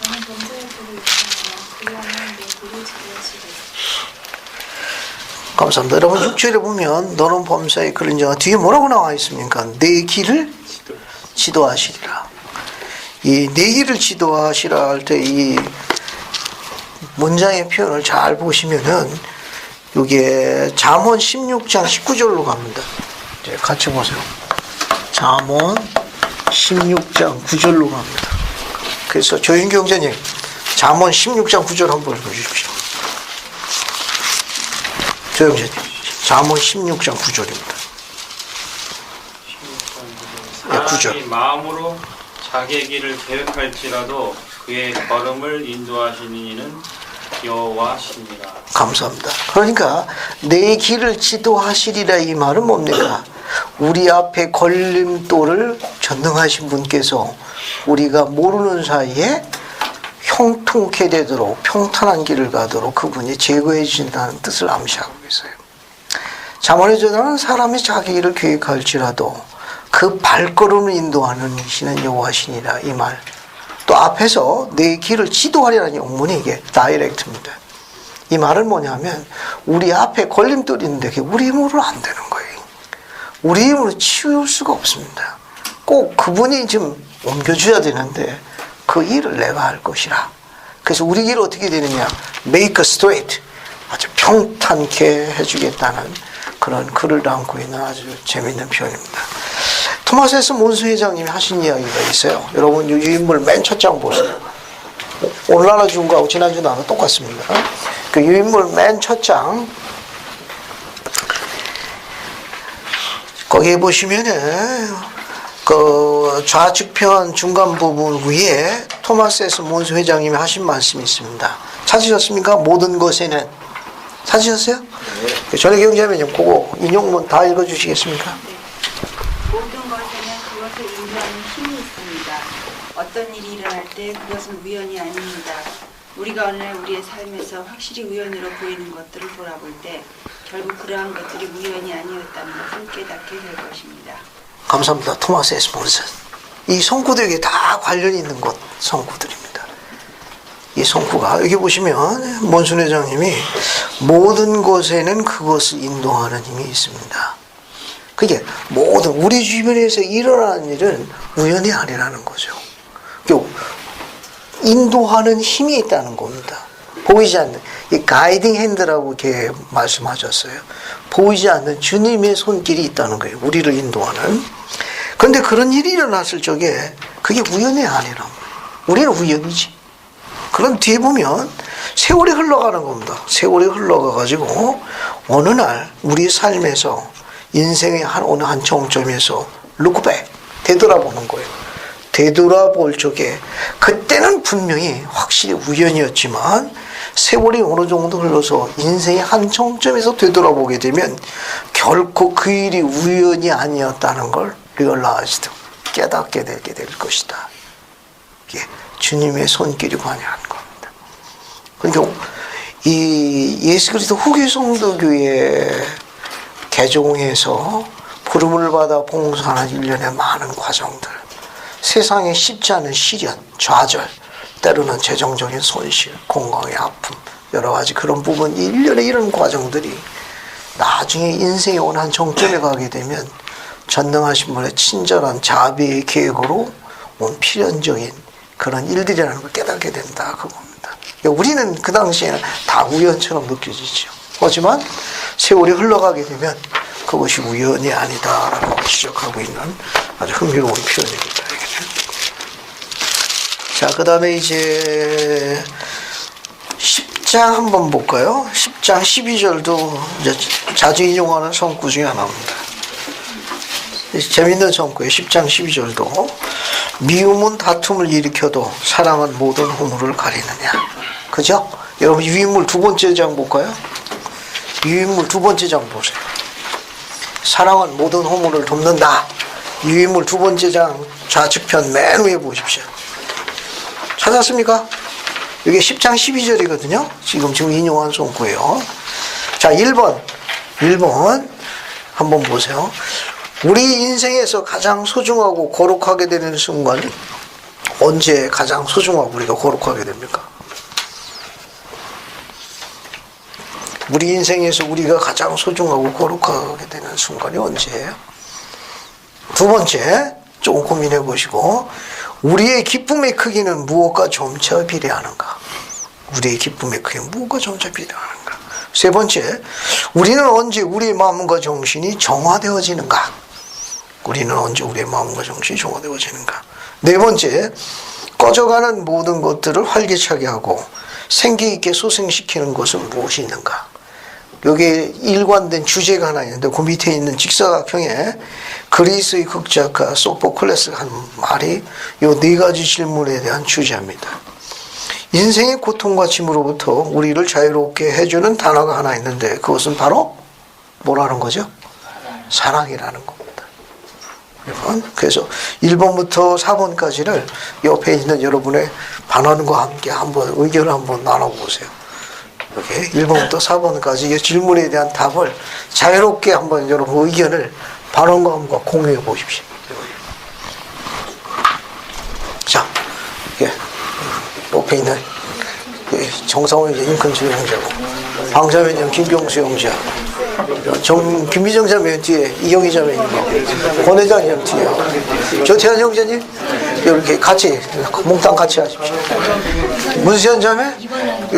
너는 범죄의 길을 요청하라. 그리하면 내 길을 지도하시리라. 감사합니다. 여러분 6절에 보면 너는 범사에 그런 자가 뒤에 뭐라고 나와 있습니까? 내 길을 지도하시리라. 이 내 길을 지도하시라 할 때 이 문장의 표현을 잘 보시면은 이게 잠언 16장 19절로 갑니다. 이제 같이 보세요. 잠언 16장 9절로 갑니다. 그래서 조윤기 형제님 잠언 16장 9절 한번 읽어주십시오. 조 형제님 잠언 16장 9절입니다. 네, 9절. 사람이 마음으로 자기의 길을 계획할지라도 그의 걸음을 인도하시는 이는 여호와시니라. 감사합니다. 그러니까 내 길을 지도하시리라 이 말은 뭡니까? 우리 앞에 걸림돌을 전능하신 분께서 우리가 모르는 사이에 형통케 되도록 평탄한 길을 가도록 그분이 제거해 주신다는 뜻을 암시하고 있어요. 잠언의 저자는 사람이 자기 길을 계획할지라도 그 발걸음을 인도하는 이시는 여호와시니라 이 말. 또 앞에서 내 길을 지도하리라는 영문이 이게 다이렉트입니다. 이 말은 뭐냐면 우리 앞에 걸림돌이 있는데 그게 우리 힘으로 안 되는 거예요. 우리 힘으로 치울 수가 없습니다. 꼭 그분이 좀 옮겨줘야 되는데 그 일을 내가 할 것이라. 그래서 우리 길을 어떻게 되느냐? Make a straight. 아주 평탄케 해주겠다는 그런 글을 담고 있는 아주 재미있는 표현입니다. 토마스 S 몬스 회장님이 하신 이야기가 있어요. 여러분 이 유인물 맨 첫 장 보세요. 오늘 하나 준 거하고 지난주 나랑 똑같습니다. 그 유인물 맨 첫 장 거기에 보시면은 그 좌측편 중간 부분 위에 토마스 S 몬스 회장님이 하신 말씀이 있습니다. 찾으셨습니까? 모든 것에는 찾으셨어요? 네. 전에 경제하면 그거 인용문 다 읽어주시겠습니까? 모든 것에는 그것을 인도하는 힘이 있습니다. 어떤 일이 일어날 때 그것은 우연이 아닙니다. 우리가 오늘 우리의 삶에서 확실히 우연으로 보이는 것들을 돌아볼 때 결국 그러한 것들이 우연이 아니었다는 것을 깨닫게 될 것입니다. 감사합니다. 토마스 S 몬스. 이 성구들에게 다 관련이 있는 것 성구들입니다. 이 성구가 여기 보시면 몬순 회장님이 모든 것에는 그것을 인도하는 힘이 있습니다. 그게 모든 우리 주변에서 일어나는 일은 우연이 아니라는 거죠. 인도하는 힘이 있다는 겁니다. 보이지 않는 이 가이딩 핸드라고 이렇게 말씀하셨어요. 보이지 않는 주님의 손길이 있다는 거예요. 우리를 인도하는. 그런데 그런 일이 일어났을 적에 그게 우연이 아니란 말이에요. 우리는 우연이지. 그럼 뒤에 보면 세월이 흘러가는 겁니다. 세월이 흘러가가지고 어느 날 우리 삶에서 인생의 어느 한 정점에서 루크백 되돌아보는 거예요. 되돌아볼 적에 그때는 분명히 확실히 우연이었지만 세월이 어느 정도 흘러서 인생의 한 정점에서 되돌아보게 되면 결코 그 일이 우연이 아니었다는 걸 리얼라이즈드 깨닫게 되게 될 것이다. 이게 주님의 손길이 관여하는 겁니다. 그러니까 이 예수 그리스도 후기 성도교회 개종해서 부름을 받아 봉사하는 일련의 많은 과정들, 세상에 쉽지 않은 시련, 좌절, 때로는 재정적인 손실, 건강의 아픔, 여러 가지 그런 부분, 일련의 이런 과정들이 나중에 인생의 어느 한 정점에 가게 되면 전능하신 분의 친절한 자비의 계획으로 온 필연적인 그런 일들이라는 걸 깨닫게 된다. 그겁니다. 우리는 그 당시에는 다 우연처럼 느껴지죠. 하지만 세월이 흘러가게 되면 그것이 우연이 아니다라고 지적하고 있는 아주 흥미로운 표현입니다. 자, 그 다음에 이제 10장 한번 볼까요? 10장 12절도 이제 자주 인용하는 성구 중에 하나입니다. 재밌는 성구예요. 10장 12절도 미움은 다툼을 일으켜도 사랑은 모든 허물을 가리느냐. 그죠? 여러분 유인물 두 번째 장 볼까요? 유인물 두 번째 장 보세요. 사랑은 모든 허물을 돕는다. 유인물 두 번째 장 좌측편 맨 위에 보십시오. 찾았습니까? 이게 10장 12절이거든요. 지금 인용한 성구예요. 자, 1번 한번 보세요. 우리 인생에서 가장 소중하고 거룩하게 되는 순간이 언제 가장 소중하고 우리가 거룩하게 됩니까? 우리 인생에서 우리가 가장 소중하고 거룩하게 되는 순간이 언제예요? 두 번째, 조금 고민해 보시고, 우리의 기쁨의 크기는 무엇과 점차 비례하는가? 우리의 기쁨의 크기는 무엇과 점차 비례하는가? 세 번째, 우리는 언제 우리의 마음과 정신이 정화되어지는가? 우리는 언제 우리의 마음과 정신이 정화되어지는가? 네 번째, 꺼져가는 모든 것들을 활기차게 하고 생기 있게 소생시키는 것은 무엇이 있는가? 여기에 일관된 주제가 하나 있는데 그 밑에 있는 직사각형에 그리스의 극작가 소포클레스가 한 말이 이 네 가지 질문에 대한 주제입니다. 인생의 고통과 짐으로부터 우리를 자유롭게 해주는 단어가 하나 있는데 그것은 바로 뭐라는 거죠? 사랑이라는 겁니다. 그래서 1번부터 4번까지를 옆에 있는 여러분의 반원과 함께 한번 의견을 한번 나눠보세요. 이렇게 1번부터 4번까지 이 질문에 대한 답을 자유롭게 한번 여러분 의견을 반원과 함께 공유해 보십시오. 자, 이게 옆에 있는 정상훈 인권 수용자고 방자매님 김경수 형제, 김미정 자매 뒤에 이경희 자매님, 권 회장님 뒤에, 조태현 형제님 이렇게 같이 몽땅 같이 하십시오. 문수현 자매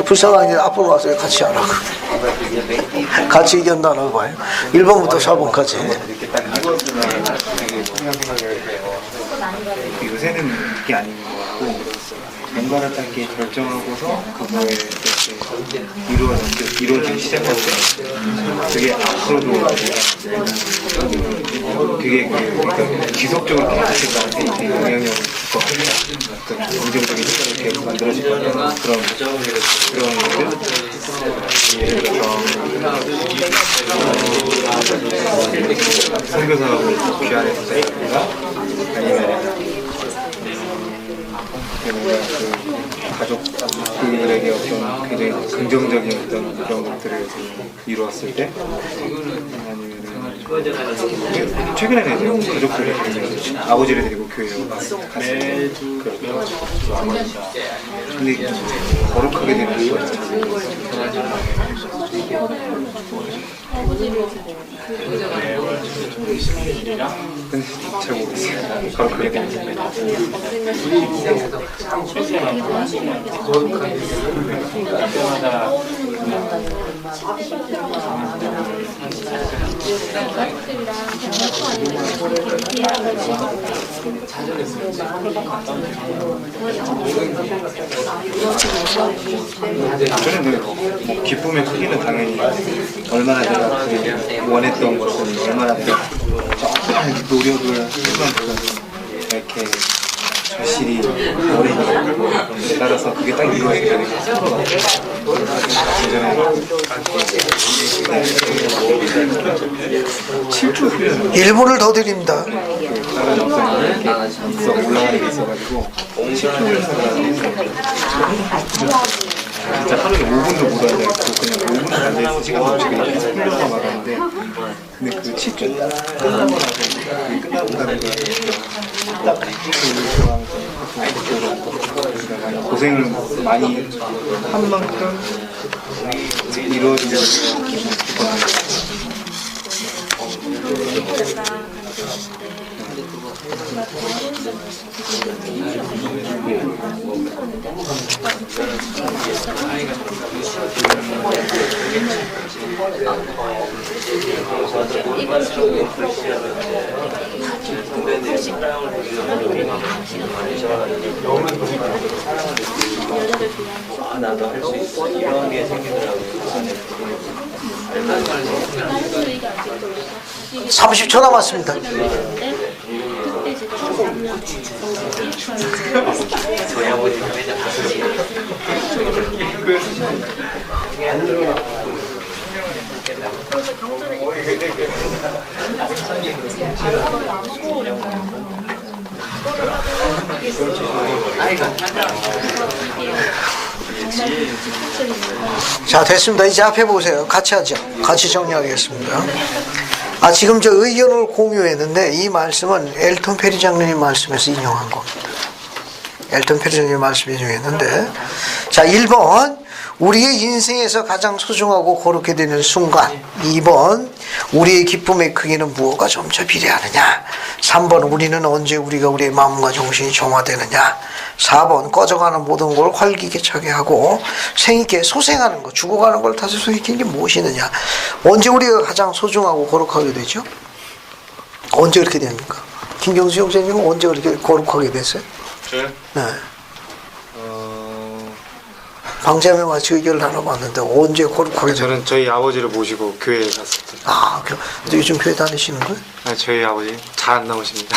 불쌍하게 앞으로 와서 같이 하라고 같이 의견 나눠봐요. 1번부터 4번까지. 요새는 이게 아닌 것 같고 뭔가를 딱 이렇게 결정하고서 그거에 이루어지기 시작할 때 그게 앞으로도 되게 그러니까 지속적으로 계속된다는 데 되게 영향력을 줄 것 같아요. 그러니까 긍정적인 효과를 계속 만들어질 것 같아요. 그런 것들 예를 들어서 선교사하고 귀환해서 자라든가 아니면 뭔가 그 가족들에게 어떤 굉장히 긍정적인 어떤 그런 것들을 이루었을 때 아니면 최근에는 이제 가족들이 아버지를 데리고 교회에 갔어요. 근데 거룩하게 되는 거예요. 근데 잘 모르겠어요. 거룩하게 되는 거예요. 가족들이랑 장난감 아니면 저는 뭐 기쁨의 크기는 당연히 얼마나 내가 그 원했던 것을 얼마나 내가 정말 노력을 해서 이렇게 절실히 오래 그에 따라서 그게 딱 이루어지게 되는 것 같아요. 7주 후에 1분을 더 드립니다. 다른 영상이 이렇게 있어 올라가는 게 있어가지고 7주 진짜 하루에 5분도 못 앉아있고 그냥 5분도 앉아있을 시간도 없이 그냥 계속 흘려서 말하는데 근데 그 7주 끝나고 나서 그게 끝나고 나면 딱 고생 많이 한 만큼 이루어지는 나도 할 수 있어. 이런 게 생기더라고요. 30초 남았습니다. 저희 아버지 매장 가서 자, 됐습니다. 이제 앞에 보세요. 같이 하죠. 같이 정리하겠습니다. 아, 지금 저 의견을 공유했는데 이 말씀은 엘턴 페리 장로님 말씀에서 인용한 겁니다. 엘턴 페리 장로님 말씀 인용했는데, 자, 1번 우리의 인생에서 가장 소중하고 거룩해 되는 순간. 2번 우리의 기쁨의 크기는 무엇과 점차 비례하느냐. 3번 우리는 언제 우리가 우리의 마음과 정신이 정화되느냐. 4번 꺼져가는 모든 걸 활기게 차게 하고 생있게 소생하는 것, 죽어가는 걸 다시 소생시키는 게 무엇이느냐. 언제 우리가 가장 소중하고 거룩하게 되죠? 언제 그렇게 됩니까? 김경수 형제님은 언제 그렇게 거룩하게 됐어요? 저요? 네. 방자매 같이 의견을 나눠봤는데 언제 거룩하게 되죠? 저는 저희 아버지를 모시고 교회에 갔을 때. 아, 근데 요즘 교회 다니시는 거예요? 아, 저희 아버지 잘 안 나오십니다.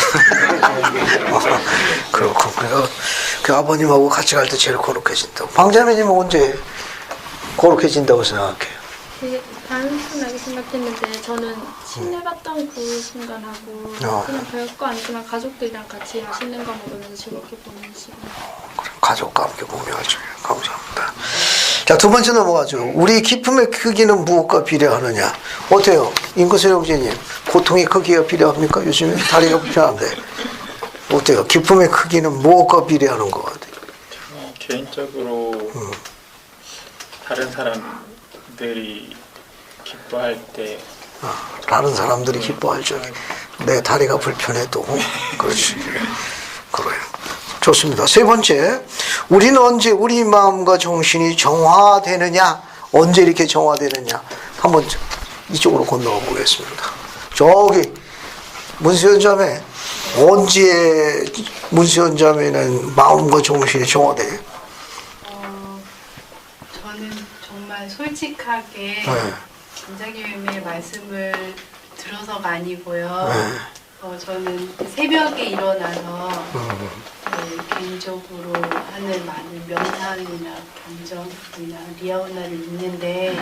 그렇군요. 그 아버님하고 같이 갈 때 제일 거룩해진다고. 방자매님은 언제 거룩해진다고 생각해요? 되게 단순하게 생각했는데 저는 신뢰받던 그 순간하고 그냥 별거 아니지만 가족들이랑 같이 맛있는 거 먹으면서 즐겁게 보는 시간. 그럼 가족과 함께 공유하죠. 감사합니다. 자, 두 번째 넘어가죠. 우리 기쁨의 크기는 무엇과 비례하느냐. 어때요? 인구세 형제님, 고통의 크기가 비례합니까? 요즘에 다리가 불편한데. 어때요? 기쁨의 크기는 무엇과 비례하는 것 같아요? 개인적으로 다른 사람들이 기뻐할 때 다른 사람들이 기뻐하죠. 내 다리가 불편해도. 그렇지. 그래요. 좋습니다. 세 번째, 우리는 언제 우리 마음과 정신이 정화되느냐? 언제 이렇게 정화되느냐? 한번 이쪽으로 건너가 보겠습니다. 저기 문수연 자매, 언제 문수연 자매는 마음과 정신이 정화돼요? 저는 정말 솔직하게 원장님의 말씀을 들어서가 아니고요. 저는 새벽에 일어나서 개인적으로 하는 많은 명상이나 경전이나 리아오나를 읽는데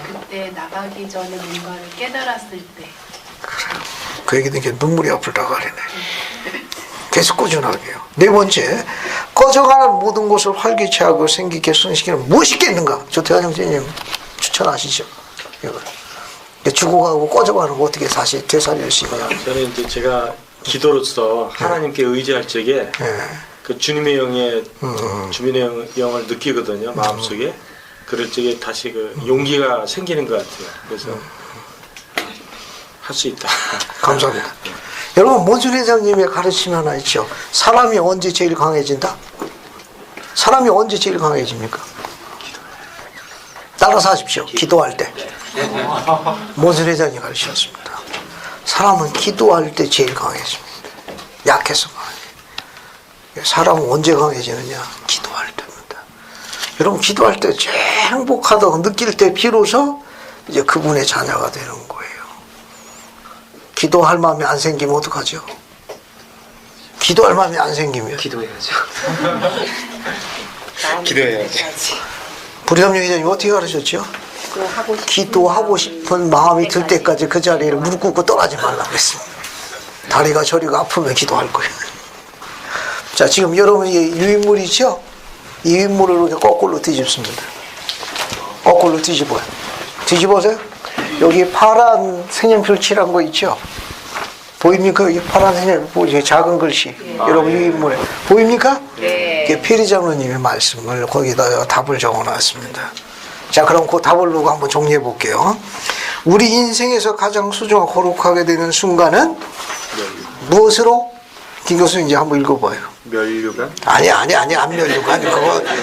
그때 나가기 전에 뭔가를 깨달았을 때 그 얘기 듣니까 눈물이 앞을 나가리네. 계속 꾸준하게요. 네 번째, 꺼져가는 모든 것을 활기차게 하고 생기게 순시키는 무엇이 있겠는가? 조태환 형제님 추천하시죠. 이걸. 죽어가고 꺼져가는 거 어떻게 다시 되살릴 수 있냐? 저는 이제 제가 기도로서 하나님께 의지할 적에 그 주님의 영의 주님의 영을 느끼거든요, 마음속에. 그럴 적에 다시 그 용기가 생기는 것 같아요. 그래서 할 수 있다. 감사합니다. 여러분, 문순 회장님의 가르침이 하나 있죠. 사람이 언제 제일 강해진다? 사람이 언제 제일 강해집니까? 따라서 하십시오. 기도할 때. 모세회장이 가르치셨습니다. 사람은 기도할 때 제일 강해집니다. 약해서 강해요. 사람은 언제 강해지느냐? 기도할 때입니다. 여러분 기도할 때 제일 행복하다고 느낄 때 비로소 이제 그분의 자녀가 되는 거예요. 기도할 마음이 안 생기면 어떡하죠? 기도할 마음이 안 생기면 기도해야죠. 기도해야죠. 불협령 회장님 어떻게 가르쳤죠? 기도하고 싶은 마음이 들 때까지 그 자리에 무릎 꿇고 떠나지 말라고 그랬습니다. 다리가 저리가 아프면 기도할 거예요. 자, 지금 여러분이 유인물이죠? 이 유인물을 이렇게 거꾸로 뒤집습니다. 거꾸로 뒤집어요. 뒤집어서요. 여기 파란 색연필 칠한 거 있죠? 보입니까? 여기 파란 색연필, 작은 글씨. 여러분 유인물에. 보입니까? 네. 이게 페리 장로님의 말씀을 거기다 답을 적어 놨습니다. 자, 그럼 그 답을 놓고 한번 정리해 볼게요. 우리 인생에서 가장 소중하고 거룩하게 되는 순간은 무엇으로? 김 교수님 이제 한번 읽어봐요. 멸류관? 아니, 안 멸류관.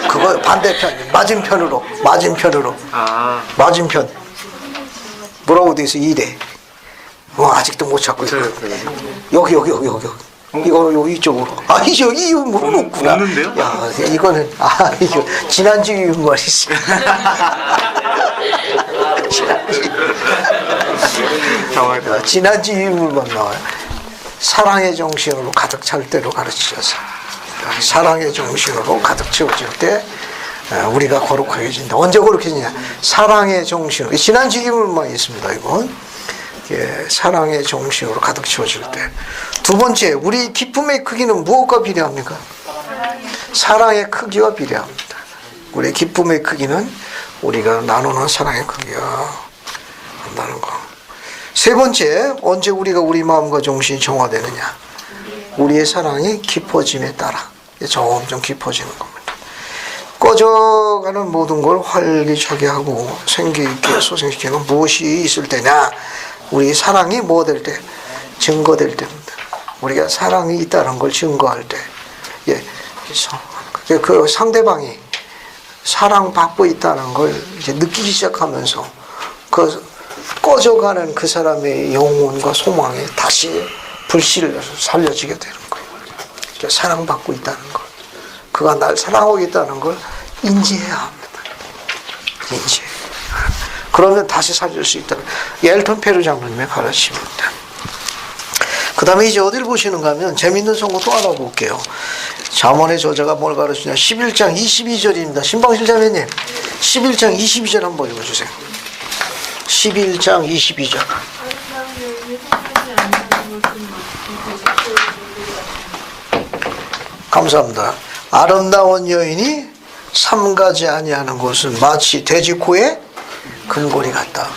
그거 반대편, 맞은편으로. 아, 맞은편. 뭐라고 돼 있어? 2대. 아직도 못 찾고 있어. 여기. 이거 여기 이쪽으로. 여기 유물은 없구나. 없는데요? 야, 이거는 이거 지난주 유물 있어. 지난주 유물만 나와요. 사랑의 정신으로 가득 찰 때로 가르치셔서 사랑의 정신으로 가득 채워질 때 우리가 거룩해진다. 언제 거룩해지냐? 사랑의 정신으로. 지난주 유물만 있습니다. 이건. 사랑의 정신으로 가득 채워질 때. 두 번째, 우리 기쁨의 크기는 무엇과 비례합니까? 사랑의 크기와 비례합니다. 우리 기쁨의 크기는 우리가 나누는 사랑의 크기와 한다는 거. 세 번째, 언제 우리가 우리 마음과 정신이 정화되느냐? 우리의 사랑이 깊어짐에 따라 점점 깊어지는 겁니다. 꺼져가는 모든 걸 활기차게 하고 생기있게 소생시키는 무엇이 있을 때냐? 우리 사랑이 뭐 될 때? 증거될 때입니다. 우리가 사랑이 있다는 걸 증거할 때. 그 상대방이 사랑받고 있다는 걸 이제 느끼기 시작하면서 그 꺼져가는 그 사람의 영혼과 소망이 다시 불씨를 살려지게 되는 거예요. 사랑받고 있다는 걸. 그가 날 사랑하고 있다는 걸 인지해야 합니다. 인지해야. 그러면 다시 살릴 수 있다. 엘턴 페르 장로님의 가르침입니다. 그 다음에 이제 어디를 보시는가 하면 재밌는 성구 또 알아볼게요. 잠언의 저자가 뭘 가르치냐. 11장 22절입니다. 신방실 자매님 11장 22절 한번 읽어주세요. 11장 22절. 감사합니다. 아름다운 여인이 삼가지 아니하는 것은 마치 돼지코에 금고리 같다.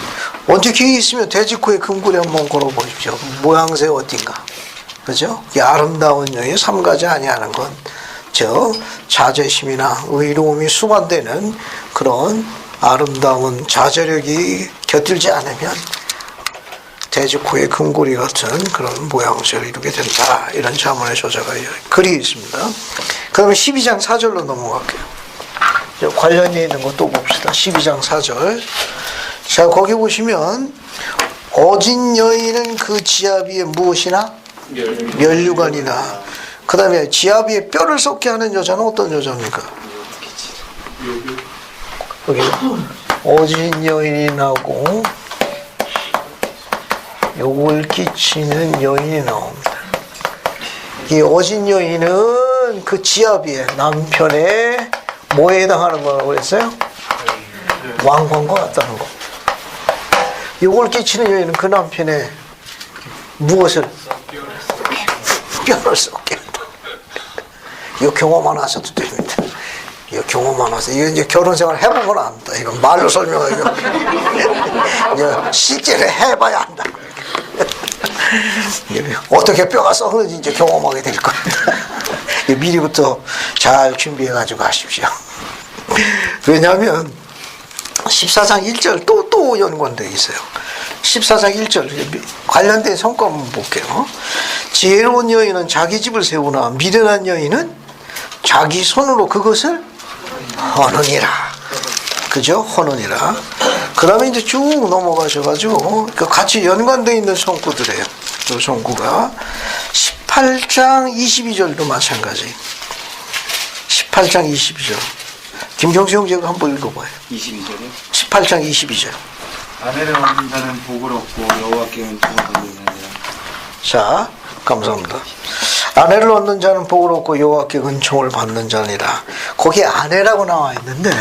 언제 기회 있으면 돼지코에 금고리 한번 걸어보십시오. 모양새 어딘가. 그죠? 이 아름다운 여인이 삼가지 아니하는 건 자제심이나 의로움이 수반되는 그런 아름다운 자제력이 곁들지 않으면 돼지코에 금고리 같은 그런 모양새를 이루게 된다. 이런 잠언의 저자가 글이 있습니다. 그 다음에 12장 4절로 넘어갈게요. 관련이 있는 거 또 봅시다. 12장 4절. 자, 거기 보시면 어진 여인은 그 지압 위에 무엇이나? 멸류관이나. 그 다음에 지압 위에 뼈를 썩게 하는 여자는 어떤 여자입니까? 여기 어진 여인이 나오고 욕을 끼치는 여인이 나옵니다. 이 어진 여인은 그 지압 위에 남편의 뭐에 해당하는 거라고 했어요? 왕관과 같다는 거. 욕을 끼치는 여인은 그 남편의 무엇을? 뼈를 썩게 한다. 이거 경험 안 하셔도 됩니다. 이거 경험 안 하세요. 이거 이제 결혼 생활 해보면 압니다. 이거 말로 설명하기가. 이거 실제로 해봐야 한다. 어떻게 뼈가 썩는지 이제 경험하게 될 겁니다. 미리부터 잘 준비해가지고 하십시오. 왜냐하면 14장 1절 또 연관되어 있어요. 14장 1절 관련된 성과 한번 볼게요. 지혜로운 여인은 자기 집을 세우나 미련한 여인은 자기 손으로 그것을 하느니라. 그죠? 혼원이라. 그 다음에 이제 쭉 넘어가셔가지고, 그 같이 연관되어 있는 성구들이에요. 이 성구가. 18장 22절도 마찬가지. 18장 22절. 김경수 형제가 한번 읽어봐요. 22절이요? 18장 22절. 아내를 얻는 자는 복을 얻고 여호와께 은총을 받는 자니라. 자, 감사합니다. 아내를 얻는 자는 복을 얻고 여호와께 은총을 받는 자니라. 거기에 아내라고 나와 있는데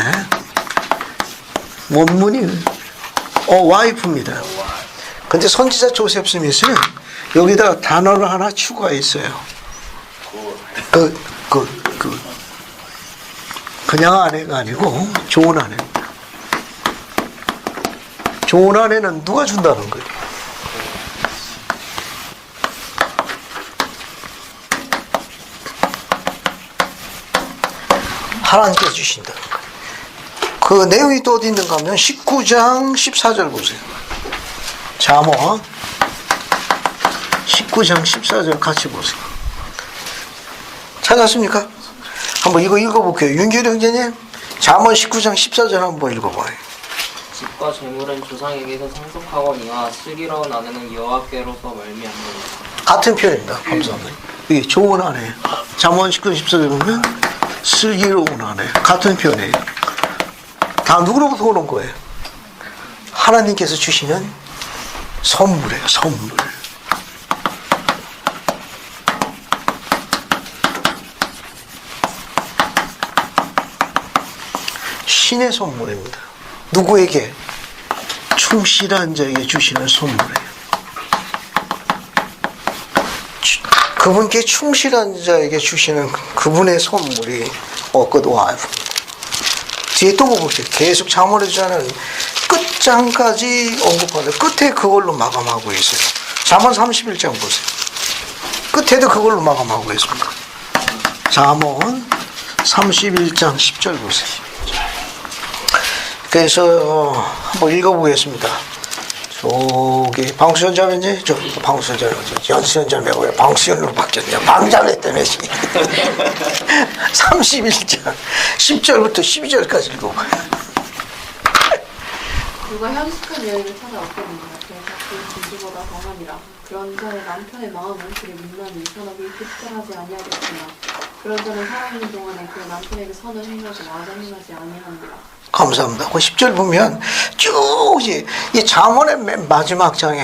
원문이 와이프입니다. 근데 선지자 조셉 스미스는 여기다가 단어를 하나 추가했어요. 그냥 아내가 아니고 좋은 아내. 좋은 아내는 누가 준다는 거예요? 하나님께서 주신다는 거예요. 그 내용이 또 어디 있는가 하면 19장 14절 보세요. 잠언 19장 14절 같이 보세요. 찾았습니까? 한번 이거 읽어볼게요. 윤규리 형제님, 잠언 19장 14절 한번 읽어봐요. 집과 재물은 조상에게서 상속하거니와 슬기로운 아내는 여호와께로서 말미암느니라. 같은 표현입니다. 감사합니다. 이게 좋은 아내. 잠언 19장 14절 보면 슬기로운 아내. 같은 표현이에요. 다 누구로부터 오는 거예요? 하나님께서 주시는 선물이에요. 선물. 신의 선물입니다. 누구에게? 충실한 자에게 주시는 선물이에요. 그분께 충실한 자에게 주시는 그분의 선물이 good wife. 뒤에 또 볼게요. 계속 잠언에서는 끝장까지 언급하는데 끝에 그걸로 마감하고 있어요. 잠언 31장 보세요. 끝에도 그걸로 마감하고 있습니다. 잠언 31장 10절 보세요. 그래서 한번 읽어보겠습니다. 저기 방수현 자매님, 저 방수현 자매, 연수현 자매가 왜 방수현으로 바뀌었냐? 방자매 때문에 31장 10절부터 12절까지 읽어봐요. 누가 현숙한 여인을 찾아왔거든요. 그래서 그 진주보다 더하니라. 그런 전에 남편의 마음은 그를 민나니 선업이 흡절하지 아니하겠으나 그런 전에 살아있는 동안에 그 남편에게 선을 행하지 마저 행하지 아니하니라. 감사합니다. 그 10절 보면 쭉 이 잠언의 맨 마지막 장에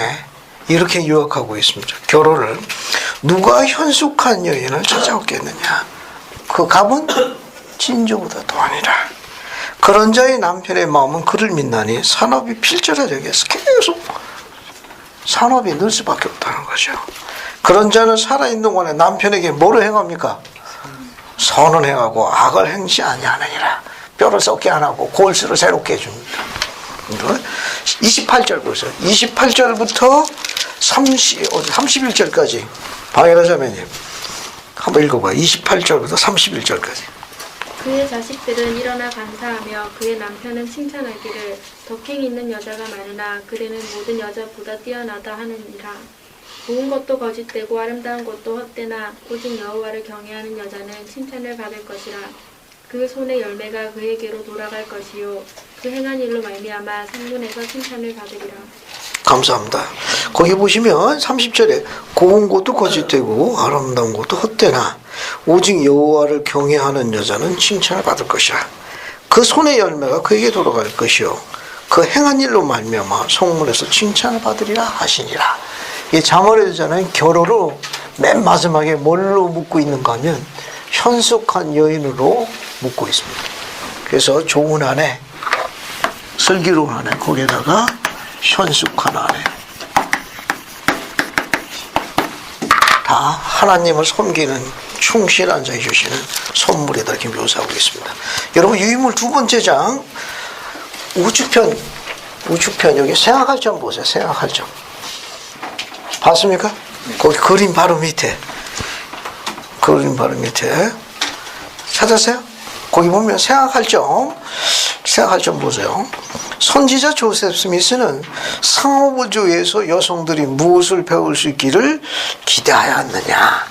이렇게 요약하고 있습니다. 결혼을 누가 현숙한 여인을 찾아왔겠느냐? 그 값은 진주보다 더하니라. 그런 자의 남편의 마음은 그를 믿나니 산업이 필절하게 계속 산업이 늘 수밖에 없다는 거죠. 그런 자는 살아있는 동안에 남편에게 뭐를 행합니까? 선을 행하고 악을 행치 아니하느니라. 뼈를 썩게 안 하고 골수를 새롭게 해줍니다. 28절 보세요. 28절부터 31절까지 방해라 자매님 한번 읽어봐요. 28절부터 31절까지. 그의 자식들은 일어나 감사하며 그의 남편은 칭찬하기를 덕행 있는 여자가 많으나 그대는 모든 여자보다 뛰어나다 하느니라. 좋은 것도 거짓되고 아름다운 것도 헛되나 오직 여호와를 경외하는 여자는 칭찬을 받을 것이라. 그 손의 열매가 그에게로 돌아갈 것이요 그 행한 일로 말미암아 성문에서 칭찬을 받으리라. 감사합니다. 거기 보시면 30절에 고운 것도 거짓되고 아름다운 것도 헛되나 오직 여호와를 경외하는 여자는 칭찬을 받을 것이라. 그 손의 열매가 그에게 돌아갈 것이요 그 행한 일로 말미암아 성문에서 칭찬을 받으리라 하시니라. 이 잠언의 여자는 결혼으로 맨 마지막에 뭘로 묶고 있는가 하면 현숙한 여인으로 묶고 있습니다. 그래서 좋은 아내, 슬기로운 아내, 거기에다가 현숙한 아내. 다 하나님을 섬기는 충실한 자에 주시는 선물이다 이렇게 묘사하고 있습니다. 여러분 유인물 두 번째 장 우주편 여기 생각할 점 보세요. 생각할 점 봤습니까? 거기 그림 바로 밑에 찾았어요? 거기 보면 생각할 점 보세요. 선지자 조셉 스미스는 상호부조에서 여성들이 무엇을 배울 수 있기를 기대하였느냐.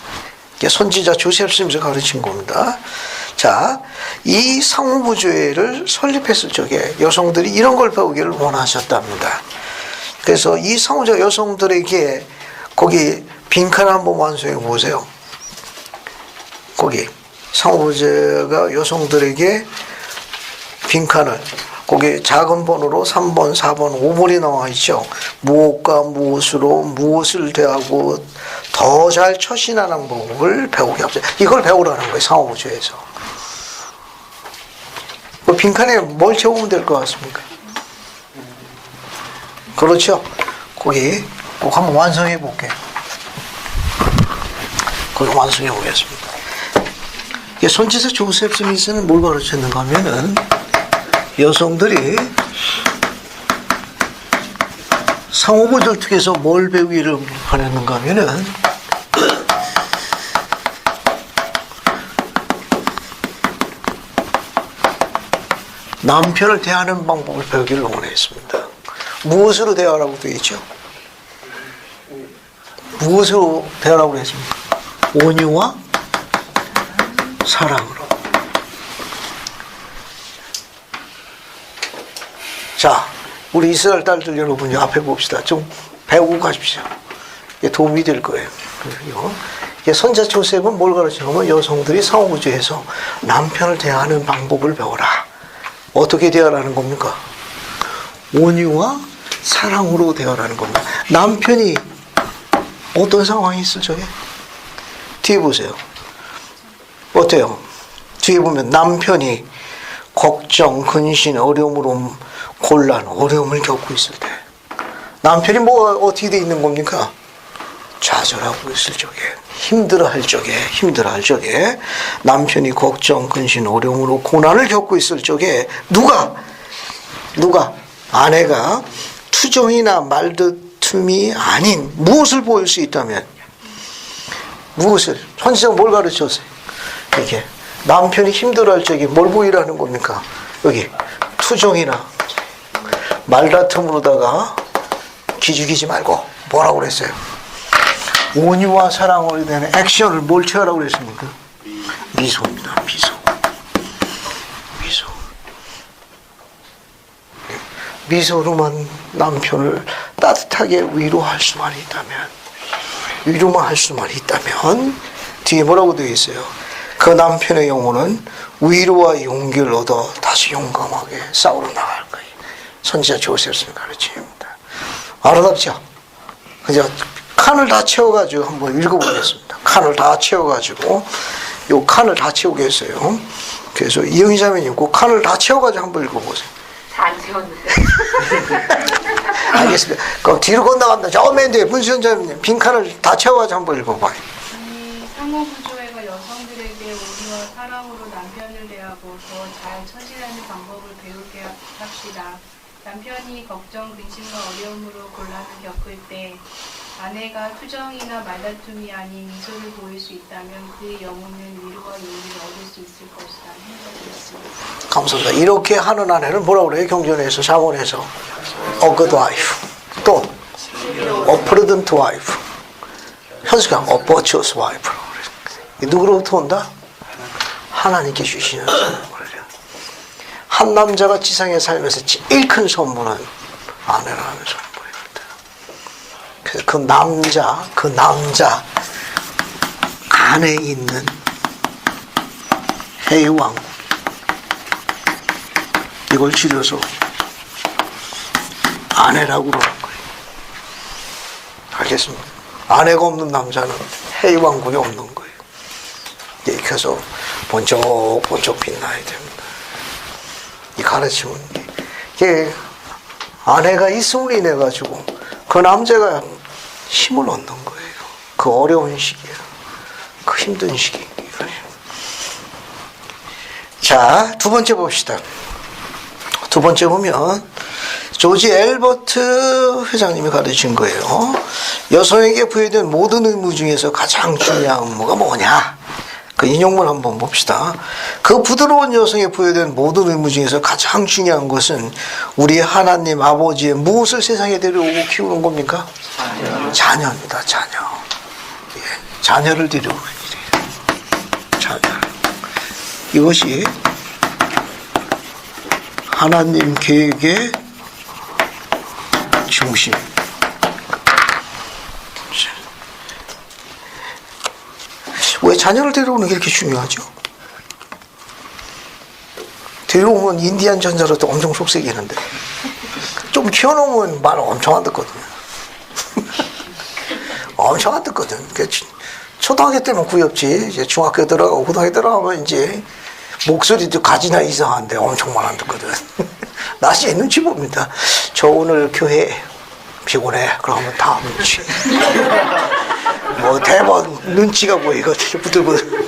이게 선지자 조셉 스미스가 가르친 겁니다. 자, 이 상호부조회를 설립했을 적에 여성들이 이런 걸 배우기를 원하셨답니다. 그래서 이 상호부조 여성들에게 거기 빈칸 한번 완성해 보세요. 거기 상호부조가 여성들에게 빈칸을 거기 작은 번호로 3번, 4번, 5번이 나와 있죠. 무엇과 무엇으로 무엇을 대하고 더 잘 처신하는 법을 배우게 합니다. 이걸 배우라는 거예요. 상호부조에서. 그 빈칸에 뭘 채우면 될 것 같습니까? 그렇죠. 거기 꼭 한번 완성해 볼게요. 거기 완성해 보겠습니다. 선지자 조셉 스미스는 뭘 가르쳤는가 하면은 여성들이 상호부조를 통해서 뭘 배우기를 하려는가 하면은 남편을 대하는 방법을 배우기를 원했습니다. 무엇으로 대하라고 되어 있죠? 무엇으로 대하라고 했습니까? 온유와 사랑으로. 자, 우리 이스라엘 딸들 여러분 앞에 봅시다. 좀 배우고 가십시오. 이게 도움이 될 거예요. 선지자 조셉은 뭘 가르치냐면 여성들이 상호부조에서 남편을 대하는 방법을 배워라. 어떻게 대하라는 겁니까? 온유와 사랑으로 대하라는 겁니다. 남편이 어떤 상황이 있을 적에? 뒤에 보세요. 어때요? 뒤에 보면 남편이 걱정, 근심, 어려움으로 곤란, 어려움을 겪고 있을 때 남편이 뭐 어떻게 돼 있는 겁니까? 좌절하고 있을 적에, 힘들어할 적에 남편이 걱정, 근심, 어려움으로 고난을 겪고 있을 적에 누가 아내가 투정이나 말다툼이 아닌 무엇을 보일 수 있다면 무엇을 선지자가 뭘 가르쳤어요? 이게 남편이 힘들어할 적에 뭘 보이라는 겁니까? 여기 투정이나 말다툼으로다가 기죽이지 말고 뭐라고 그랬어요? 온유와 사랑으로 되는 액션을 뭘 취하라고 그랬습니까? 미소입니다. 미소로만 남편을 따뜻하게 위로할 수만 있다면 뒤에 뭐라고 되어 있어요? 그 남편의 영혼은 위로와 용기를 얻어 다시 용감하게 싸우러 나갈 거예요. 선지자 조셉을 가르칩니다. 아름답죠? 그죠? 칸을 다 채워가지고 한번 읽어보겠습니다. 칸을 다 채워가지고 요 칸을 다 채우겠어요. 그래서 이영희 자매님 그 칸을 다 채워가지고 한번 읽어보세요. 안 채웠는데. 알겠습니다. 그럼 뒤로 건너갑니다. 저 맨 뒤에 문수현 자매님 빈 칸을 다 채워가지고 한번 읽어봐요. 이 상호부조회가 여성들에게 온유와 사랑으로 남편을 대하고 더 잘 처신하는 방법을 배우게 합시다. 남편이 걱정, 근심과 어려움으로 곤란을 겪을 때 아내가 투정이나 말다툼이 아닌 미소를 보일 수 있다면 그 영혼은 위로와 용기를 얻을 수 있을 것이다. 생각했습니다. 감사합니다. 이렇게 하는 아내는 뭐라고 그래요? 경전에서 자문에서 a good wife 또 a prudent wife 현수가 a virtuous wife 누구로부터 온다? 하나님께 주시는 선물이야. 한 남자가 지상에 살면서 제일 큰 선물은 아내라는 선물입니다. 그래서 그 남자 안에 있는 해왕 이걸 줄여서 아내라고 그러는 거예요. 알겠습니다. 아내가 없는 남자는 해왕국이 없는 거예요. 이렇게 해서 번쩍번쩍 빛나야 됩니다. 이 가르침은 이게 아내가 있음으로 인해 가지고 그 남자가 힘을 얻는 거예요. 그 어려운 시기에, 그 힘든 시기. 자, 두 번째 봅시다. 두 번째 보면 조지 엘버트 회장님이 가르친 거예요. 여성에게 부여된 모든 의무 중에서 가장 중요한 의무가 뭐냐? 그 인용문 한번 봅시다. 그 부드러운 여성에 부여된 모든 의무 중에서 가장 중요한 것은 우리 하나님 아버지의 무엇을 세상에 데려오고 키우는 겁니까? 자녀입니다. 자녀. 예, 자녀를 데려오는 일이에요. 자녀. 이것이 하나님 계획의 중심. 왜 자녀를 데려오는 게 이렇게 중요하죠? 데려오면 인디안 전자로도 엄청 속색이는데 좀 키워놓으면 말 엄청 안 듣거든요. 엄청 안 듣거든. 초등학교 때는 구엽지. 이제 중학교 들어가고 고등학교 들어가면 이제 목소리도 가지나 이상한데 엄청 말 안 듣거든. 낮에 눈치 봅니다. 저 오늘 교회 피곤해. 그러면 다음 눈치. 뭐 대번 눈치가 보이거든요. 부들부들.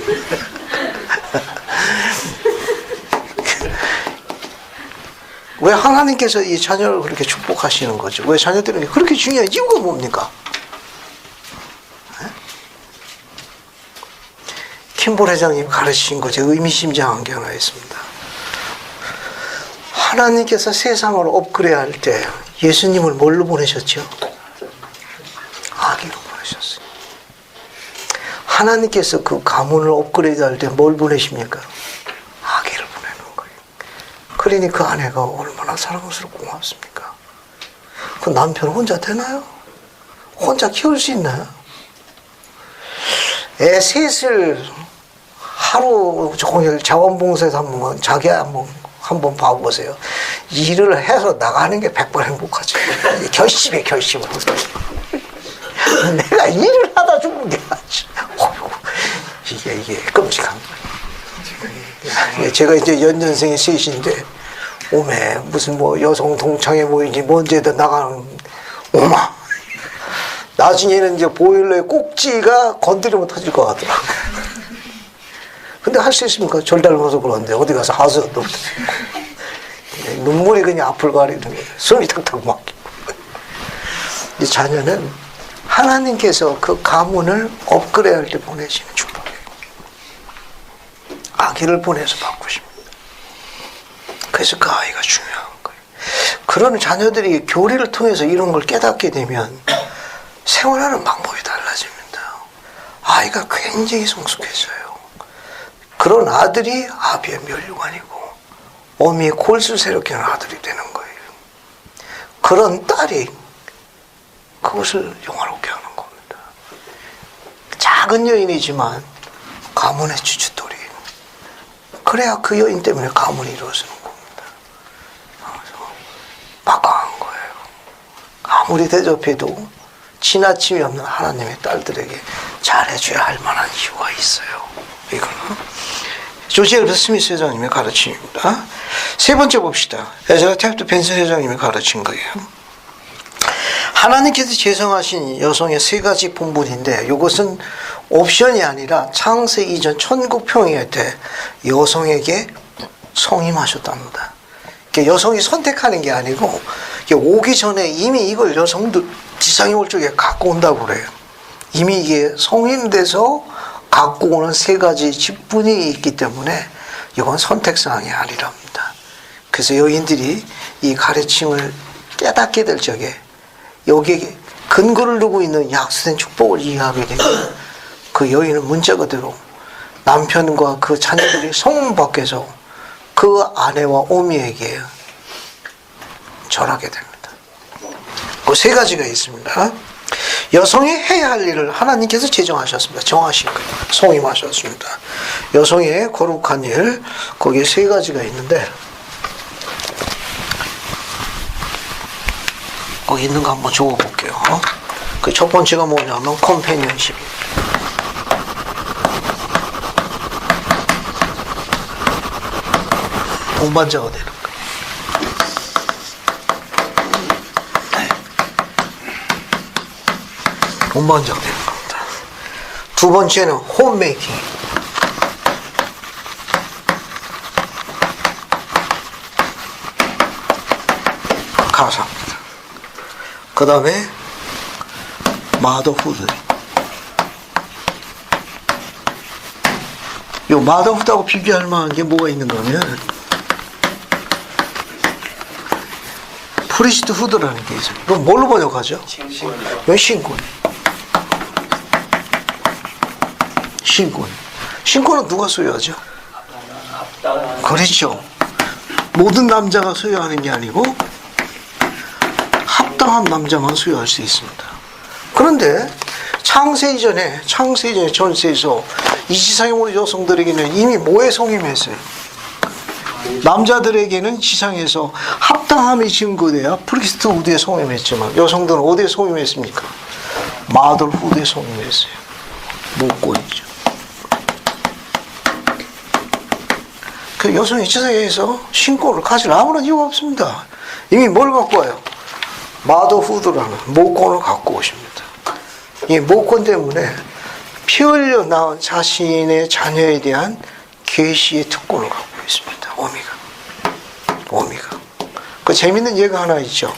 왜 하나님께서 이 자녀를 그렇게 축복하시는 거죠? 왜 자녀들에게 그렇게 중요한 이유가 뭡니까? 킴볼 회장님 가르치신 것에 의미심장한 게 하나 있습니다. 하나님께서 세상을 업그레이드할 때 예수님을 뭘로 보내셨죠? 아기로 보내셨어요. 하나님께서 그 가문을 업그레이드할 때 뭘 보내십니까? 아기를 보내는 거예요. 그러니 그 아내가 얼마나 사랑스럽고 고맙습니까? 그 남편 혼자 되나요? 혼자 키울 수 있나요? 애 셋을 하루 종일 자원봉사에서 한번 자기 한번 봐보세요. 일을 해서 나가는 게 100번 행복하죠. 결심에 결심을. 내가 일을 하다 죽는 게 낫지. 이게 끔찍한 거예요. 제가 이제 연년생이 셋인데 오메 무슨 뭐 여성 동창회 모이지 뭔지에다 나가는 오마. 나중에는 이제 보일러의 꼭지가 건드리면 터질 것 같더라고. 근데 할 수 있습니까? 절 닮아서 그러는데 어디 가서 하소연도 못해. 눈물이 그냥 앞을 가리는 거예요. 숨이 탁탁 막히고. 이 자녀는 하나님께서 그 가문을 업그레이드할 때 보내시는 축복이에요. 아기를 보내서 바꾸십니다. 그래서 그 아이가 중요한 거예요. 그런 자녀들이 교리를 통해서 이런 걸 깨닫게 되면 생활하는 방법이 달라집니다. 아이가 굉장히 성숙해져요. 그런 아들이 아비의 면류관이고 어미의 골수를 새롭게 하는 아들이 되는 거예요. 그런 딸이 그것을 영화롭게 하는 겁니다. 작은 여인이지만 가문의 주춧돌이. 그래야 그 여인 때문에 가문이 이루어지는 겁니다. 그래서 막강한 거예요. 아무리 대접해도 지나침이 없는 하나님의 딸들에게 잘해줘야 할 만한 이유가 있어요. 이거는 조지 엘버스 스미스 회장님의 가르침입니다. 세 번째 봅시다. 에즈라 탭트 벤슨 회장님이 가르친 거예요. 하나님께서 제정하신 여성의 세 가지 본분인데 이것은 옵션이 아니라 창세 이전 천국 평화의 때 여성에게 성임하셨답니다. 여성이 선택하는 게 아니고 오기 전에 이미 이걸 여성도 지상에 올 적에 갖고 온다고 그래요. 이미 이게 성인돼서 갖고 오는 세 가지 직분이 있기 때문에 이건 선택사항이 아니랍니다. 그래서 여인들이 이 가르침을 깨닫게 될 적에 여기에 근거를 두고 있는 약속된 축복을 이해하게 되면 그 여인은 문자 그대로 남편과 그 자녀들이 성문 밖에서 그 아내와 어미에게 절하게 됩니다. 그 세 가지가 있습니다. 여성이 해야 할 일을 하나님께서 제정하셨습니다. 정하신 거예요. 성임하셨습니다. 여성의 거룩한 일, 거기에 세 가지가 있는데 거기 있는 거 한번 적어볼게요. 그 첫 번째가 뭐냐면 컴패니언십입니다. 동반자가 되는 거예요. 동반자가 되는 겁니다. 두 번째는 홈메이킹. 가사입니다. 그 다음에 마더후드. 이 마더후드하고 비교할 만한 게 뭐가 있는가 하면 프리스트 후드라는 게 있어요. 이건 뭘로 번역하죠? 이건 신군. 신군. 신군은 누가 소유하죠? 그렇죠. 모든 남자가 소유하는 게 아니고 합당한 남자만 소유할 수 있습니다. 그런데 창세 이전에 전세에서 이 지상에 오는 여성들에게는 이미 뭐에 성임했어요? 남자들에게는 지상에서 합당함이 증거돼야 프리스트 후드에 성임했지만 여성들은 어디에 성임했습니까? 마들 후드에 성임했어요. 목권이죠. 그 여성이 지상에서 신권을 가질 아무런 이유가 없습니다. 이미 뭘 갖고 와요? 마더 후드라는 목권을 갖고 오십니다. 이 목권 때문에 피 흘려 낳은 자신의 자녀에 대한 계시의 특권을 갖고 있습니다. 어미가. 그 재밌는 예가 하나 있죠.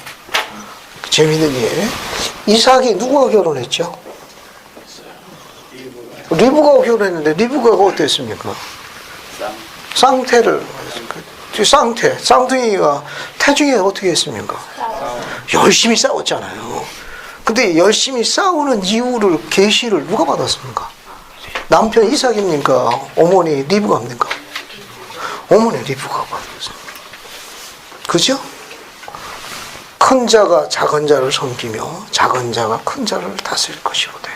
재밌는 예. 이삭이 누구와 결혼했죠? 리브가와 결혼했는데 리브가가 어땠습니까? 쌍둥이가 태중에 어떻게 했습니까? 열심히 싸웠잖아요. 근데 열심히 싸우는 이유를 계시를 누가 받았습니까? 남편 이삭입니까? 어머니 리브가입니까? 어머니 리브가가 받았습니다. 그죠? 큰 자가 작은 자를 섬기며 작은 자가 큰 자를 다스릴 것이로되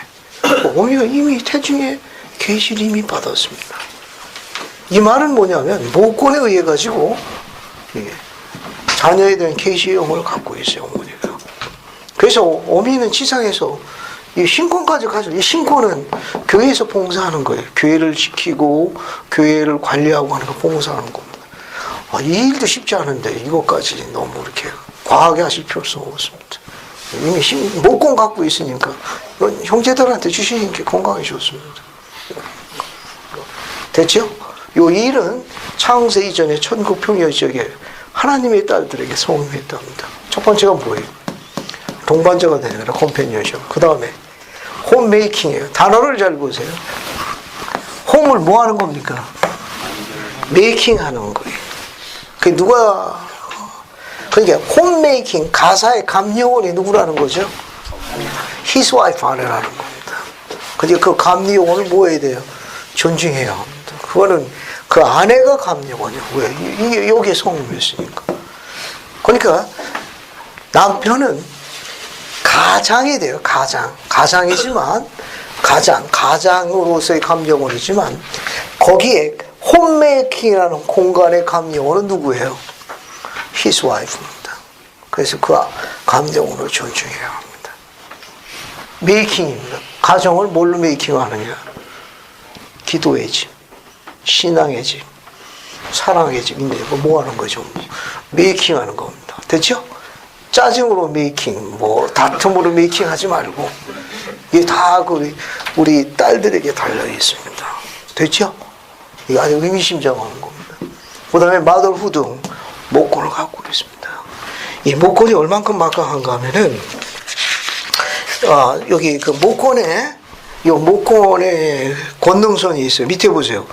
어머니가 이미 태중에 계시를 이미 받았습니다. 이 말은 뭐냐면 목권에 의해 가지고 자녀에 대한 계시의 영을 갖고 있어요. 어머니가. 그래서 어미는 지상에서 이 신권까지 가지고 이 신권은 교회에서 봉사하는 거예요. 교회를 지키고 교회를 관리하고 하는 거 봉사하는 겁니다. 이 일도 쉽지 않은데 이것까지 너무 이렇게 과하게 하실 필요성은 없습니다. 이미 목권 갖고 있으니까 이건 형제들한테 주시는 게 건강에 좋습니다. 됐죠? 이 일은 창세 이전에 천국 평야 지역에 하나님의 딸들에게 성임했답니다. 첫 번째가 뭐예요? 동반자가 되는 거라 컴패니언십. 그 다음에 홈메이킹이에요. 단어를 잘 보세요. 홈을 뭐 하는 겁니까? 메이킹 하는 거예요. 그 누가 그러니까 홈메이킹 가사의 감요원이 누구라는 거죠? His wife 아내라는 겁니다. 근데 그 감요원을 뭐 해야 돼요? 존중해야 합니다. 그거는 그 아내가 감요원이에요. 왜? 이게 여기에 성임했으니까. 그러니까 남편은 가장이 돼요. 가장이지만 가장으로서의 감정원이지만 거기에 홈메이킹이라는 공간의 감정원은 누구예요? His wife입니다. 그래서 그 감정원을 존중해야 합니다. 메이킹입니다. 가정을 뭘로 메이킹하느냐? 기도의 집, 신앙의 집, 사랑의 집인데 뭐 하는 거죠? 메이킹하는 겁니다. 됐죠? 짜증으로 메이킹, 다툼으로 메이킹 하지 말고, 이게 다 우리 딸들에게 달려 있습니다. 됐죠? 이게 아주 의미심장한 겁니다. 그 다음에 마더후드, 목권을 갖고 있습니다. 이 목권이 얼만큼 막강한가 하면은, 여기 그 목권에 권능선이 있어요. 밑에 보세요.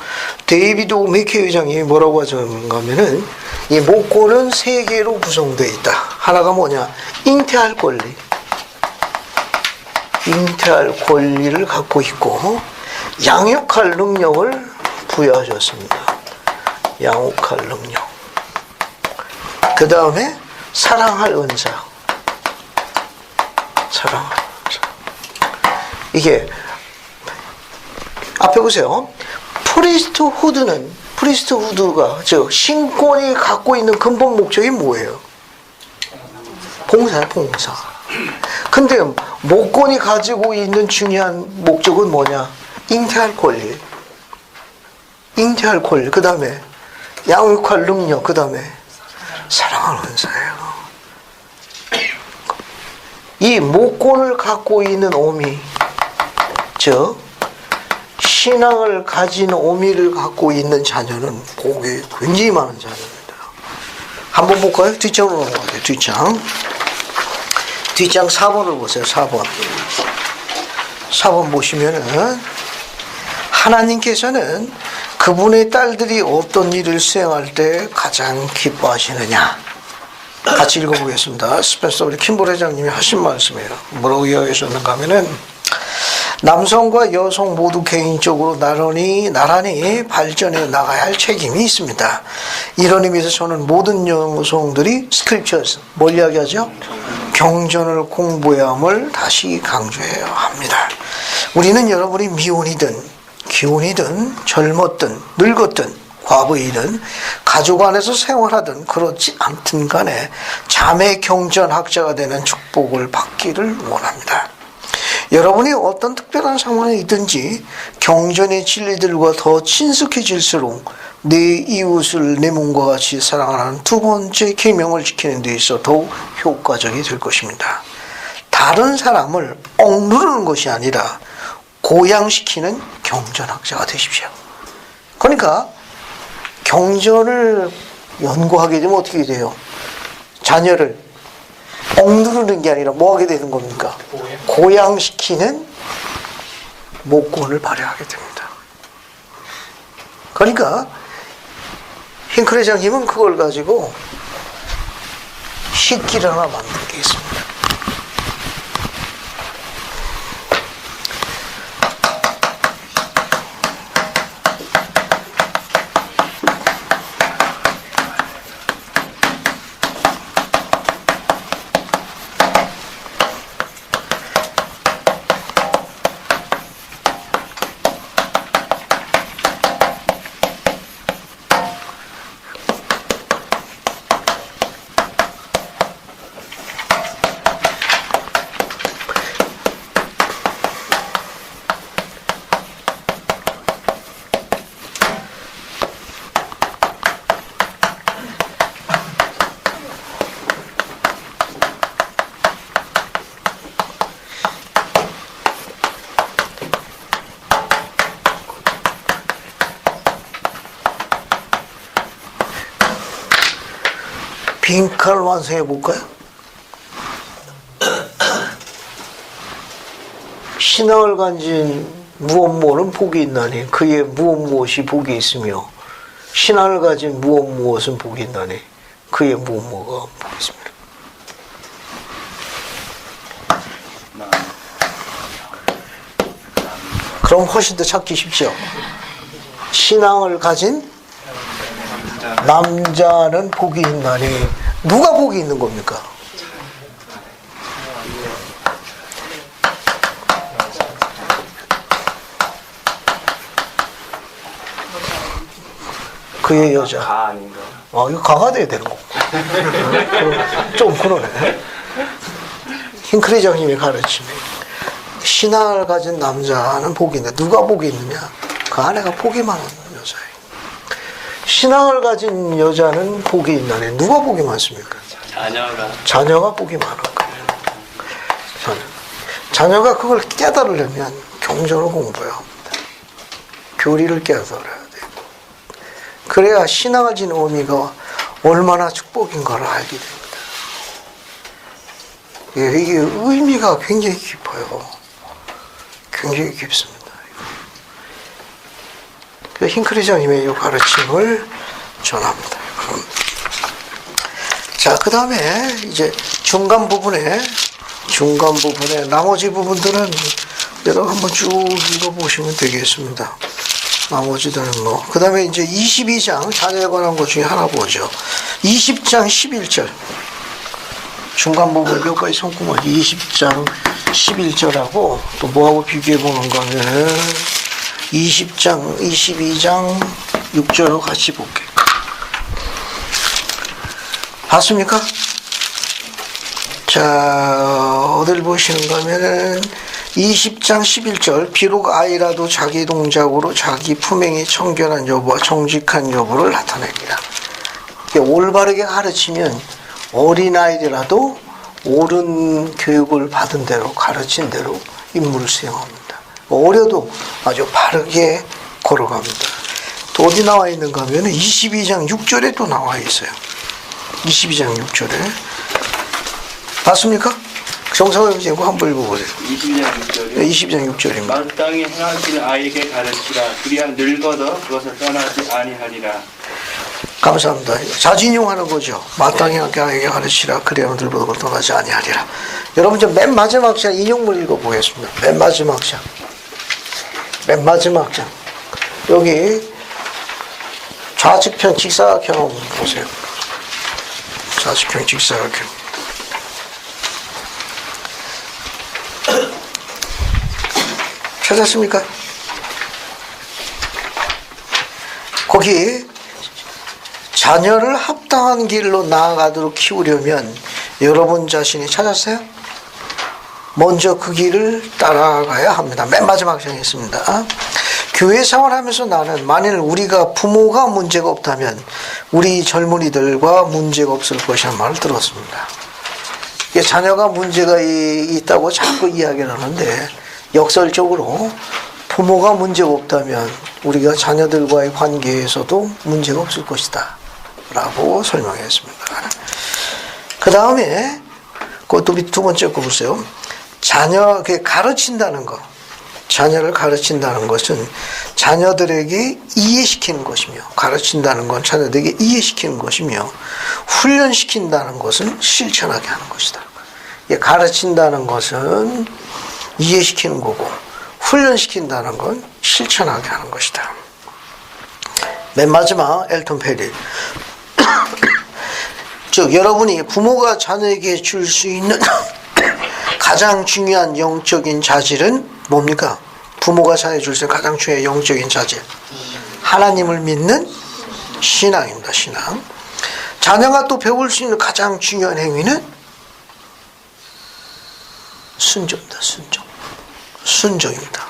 데이비드 오메케 회장이 뭐라고 하는가 하면은, 이 목권은 세 개로 구성되어 있다. 하나가 뭐냐? 잉태할 권리를 갖고 있고, 양육할 능력을 부여하셨습니다. 양육할 능력. 그 다음에 사랑할 은사. 이게 앞에 보세요. 프리스트후드가 즉 신권이 갖고 있는 근본 목적이 뭐예요? 봉사. 근데 목권이 가지고 있는 중요한 목적은 뭐냐? 잉태할 권리. 그 다음에 양육할 능력. 그 다음에 사랑하는 은사예요. 이 목권을 갖고 있는 어미, 즉 신앙을 가진 어미를 갖고 있는 자녀는 복이 굉장히 많은 자녀입니다. 한번 볼까요? 뒷장으로 넘어가요. 뒷장 4번을 보세요. 4번 보시면은 하나님께서는 그분의 딸들이 어떤 일을 수행할 때 가장 기뻐하시느냐. 같이 읽어보겠습니다. 스펜서 우리 킴볼 회장님이 하신 말씀이에요. 뭐라고 이야기하셨는가 하면은 남성과 여성 모두 개인적으로 나란히 발전해 나가야 할 책임이 있습니다. 이런 의미에서 저는 모든 여성들이 스크립처에서 뭘 이야기하죠? 경전을 공부해야 함을 다시 강조해야 합니다. 우리는 여러분이 미혼이든 기혼이든 젊었든 늙었든 과부이든 가족 안에서 생활하든 그렇지 않든 간에 자매 경전학자가 되는 축복을 받기를 원합니다. 여러분이 어떤 특별한 상황에 있든지 경전의 진리들과 더 친숙해질수록 내 이웃을 내 몸과 같이 사랑하는 두 번째 계명을 지키는 데 있어 더욱 효과적이 될 것입니다. 다른 사람을 억누르는 것이 아니라 고양시키는 경전학자가 되십시오. 그러니까 경전을 연구하게 되면 어떻게 돼요? 자녀를 억누르는 게 아니라 뭐 하게 되는 겁니까? 고양시키는 목권을 발휘하게 됩니다. 그러니까 흰클 회장님은 그걸 가지고 식기를 하나 만든 게 있습니다. 빈칼 완성해 볼까요? 신앙을 간진 무엇 복이 있나니 그의 무엇이 복이 있으며 신앙을 가진 무엇은 복이 있나니 그의 무엇가 복이 있습니다. 그럼 훨씬 더 찾기 쉽죠. 신앙을 가진 남자는 복이 있나니 누가 복이 있는 겁니까? 그의 여자. 가 아닌가? 이거 가가 돼야 되는 거고. 좀 그러네. 흰클 회장님이 가르치네. 신앙을 가진 남자는 복이 있는데 누가 복이 있느냐? 그 아내가 복이 많은 여자예요. 신앙을 가진 여자는 복이 있나니 누가 복이 많습니까? 자녀가 복이 많은 거예요. 자녀가 그걸 깨달으려면 경전을 공부해야 합니다. 교리를 깨달아야 돼요. 그래야 신앙을 지는 의미가 얼마나 축복인가를 알게 됩니다. 이게 의미가 굉장히 깊어요. 굉장히 깊습니다. 흰클 회장님의 이 가르침을 전합니다. 자, 그 다음에 이제 중간 부분에 나머지 부분들은 여러분 한번 쭉 읽어보시면 되겠습니다. 나머지들은 그 다음에 이제 22장 자녀에 관한 것 중에 하나 보죠. 20장 11절. 중간 부분 몇 가지 손구멍 20장 11절하고 또 뭐하고 비교해 보는 거는 20장, 22장 6절하고 같이 볼게요. 봤습니까? 자, 어딜 보시는가 하면은 20장 11절 비록 아이라도 자기 동작으로 자기 품행이 청결한 여부와 정직한 여부를 나타냅니다. 올바르게 가르치면 어린아이들라도 옳은 교육을 받은 대로 가르친 대로 임무를 수행합니다. 어려도 아주 바르게 걸어갑니다. 또 어디 나와 있는가 하면 22장 6절에 또 나와 있어요. 22장 6절에 봤습니까? 정상을 보고 한번 읽어보세요. 22장 6절이요? 네, 22장 6절입니다. 마땅히 행하기를 아이에게 가르치라. 그리야 늙어도 그것을 떠나지 아니하리라. 감사합니다. 자진용하는 거죠. 마땅히 아이에게 가르치라. 그리야 늙어도 그것을 떠나지 아니하리라. 여러분, 맨 마지막 장 인용문 읽어보겠습니다. 맨 마지막 장. 맨 마지막 장. 여기 좌측편 직사각형 한번 보세요. 좌측편 직사각형. 찾았습니까? 거기 자녀를 합당한 길로 나아가도록 키우려면 여러분 자신이 찾았어요? 먼저 그 길을 따라가야 합니다. 맨 마지막 장에 있습니다. 교회 생활하면서 나는 만일 우리가 부모가 문제가 없다면 우리 젊은이들과 문제가 없을 것이라는 말을 들었습니다. 이게 자녀가 문제가 있다고 자꾸 이야기를 하는데 역설적으로 부모가 문제가 없다면 우리가 자녀들과의 관계에서도 문제가 없을 것이다 라고 설명했습니다. 그 다음에 그것도 두 번째 거 보세요. 가르친다는 것, 자녀를 가르친다는 것은 자녀들에게 이해시키는 것이며, 가르친다는 건 자녀들에게 이해시키는 것이며, 훈련시킨다는 것은 실천하게 하는 것이다. 가르친다는 것은 이해시키는 거고, 훈련시킨다는 건 실천하게 하는 것이다. 맨 마지막 엘턴 페리. 즉 여러분이 부모가 자녀에게 줄 수 있는 가장 중요한 영적인 자질은 뭡니까? 부모가 자녀에게 줄 수 있는 가장 중요한 영적인 자질, 하나님을 믿는 신앙입니다. 신앙. 자녀가 또 배울 수 있는 가장 중요한 행위는 순종입니다. 순종입니다.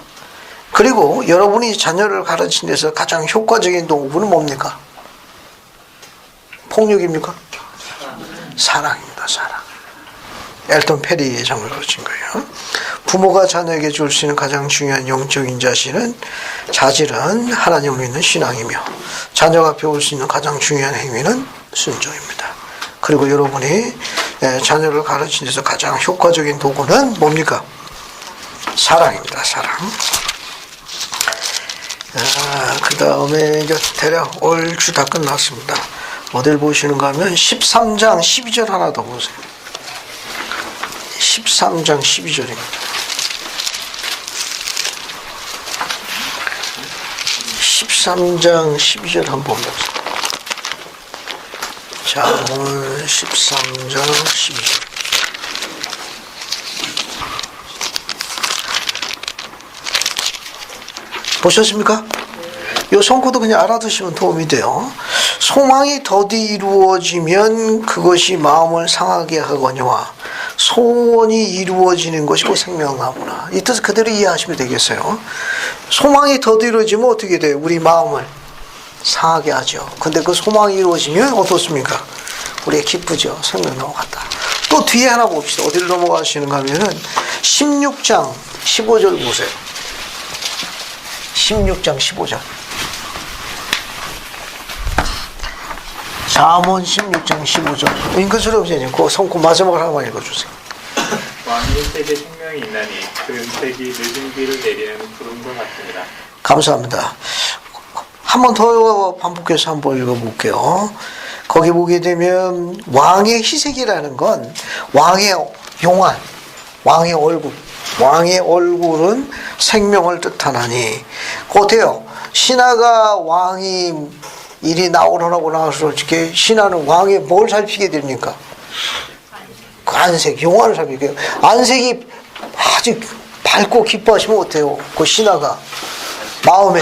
그리고 여러분이 자녀를 가르치는 데서 가장 효과적인 도구는 뭡니까? 폭력입니까? 사랑입니다. 사랑. 엘턴 페리의 장을 가르친 거예요. 부모가 자녀에게 줄 수 있는 가장 중요한 영적인 자질은 하나님을 믿는 신앙이며, 자녀가 배울 수 있는 가장 중요한 행위는 순종입니다. 그리고 여러분이 자녀를 가르치는 데서 가장 효과적인 도구는 뭡니까? 사랑입니다. 사랑. 그 다음에 이제 대략 얼추 다 끝났습니다. 어딜 보시는가 하면 13장 12절 하나 더 보세요. 13장 12절입니다. 13장 12절 한번 보세요. 자, 오늘 13장 12절. 보셨습니까? 이 손코도 그냥 알아두시면 도움이 돼요. 소망이 더디 이루어지면 그것이 마음을 상하게 하거니와 소원이 이루어지는 것이 곧 생명나무라. 이 뜻을 그대로 이해하시면 되겠어요. 소망이 더디 이루어지면 어떻게 돼요? 우리 마음을 상하게 하죠. 근데 그 소망이 이루어지면 어떻습니까? 우리가 기쁘죠. 생명나무 같다. 또 뒤에 하나 봅시다. 어디를 넘어가시는가 하면은 16장 15절 보세요. 16장 15절. 잠언 16장 15절. 인근수리 없으니 그 성구 마지막을 하나만 읽어주세요. 왕의 은택에 생명이 있나니 그 은택이 늦은 비를 내리는 구름과 같으니라. 감사합니다. 한 번 더 반복해서 한번 읽어볼게요. 거기 보게 되면 왕의 희색이라는 건 왕의 용안, 왕의 얼굴, 왕의 얼굴은 생명을 뜻하나니, 어때요? 신하가 왕이 일이 나오라고 나와서 어떻게 신하는 왕의 뭘 살피게 됩니까? 그 안색, 용안을 살피게 돼요. 안색이 아주 밝고 기뻐하시면 어때요? 그 신하가 마음에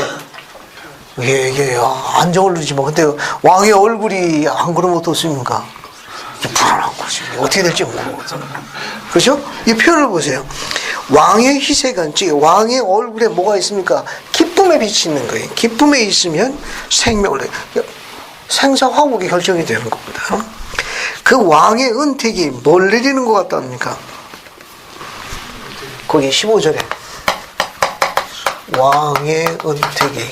이게 안정을 누리지 뭐. 근데 왕의 얼굴이 안 그러면 어떻습니까? 불안한 거지. 어떻게 될지 모르거든요. 그렇죠? 이 표현을 보세요. 왕의 희색은, 즉 왕의 얼굴에 뭐가 있습니까? 기쁨에 비치는 거예요. 기쁨에 있으면 생명을, 생사화복이 결정이 되는 겁니다. 그 왕의 은택이 뭘 내리는 것 같답니까? 거기 15절에 왕의 은택이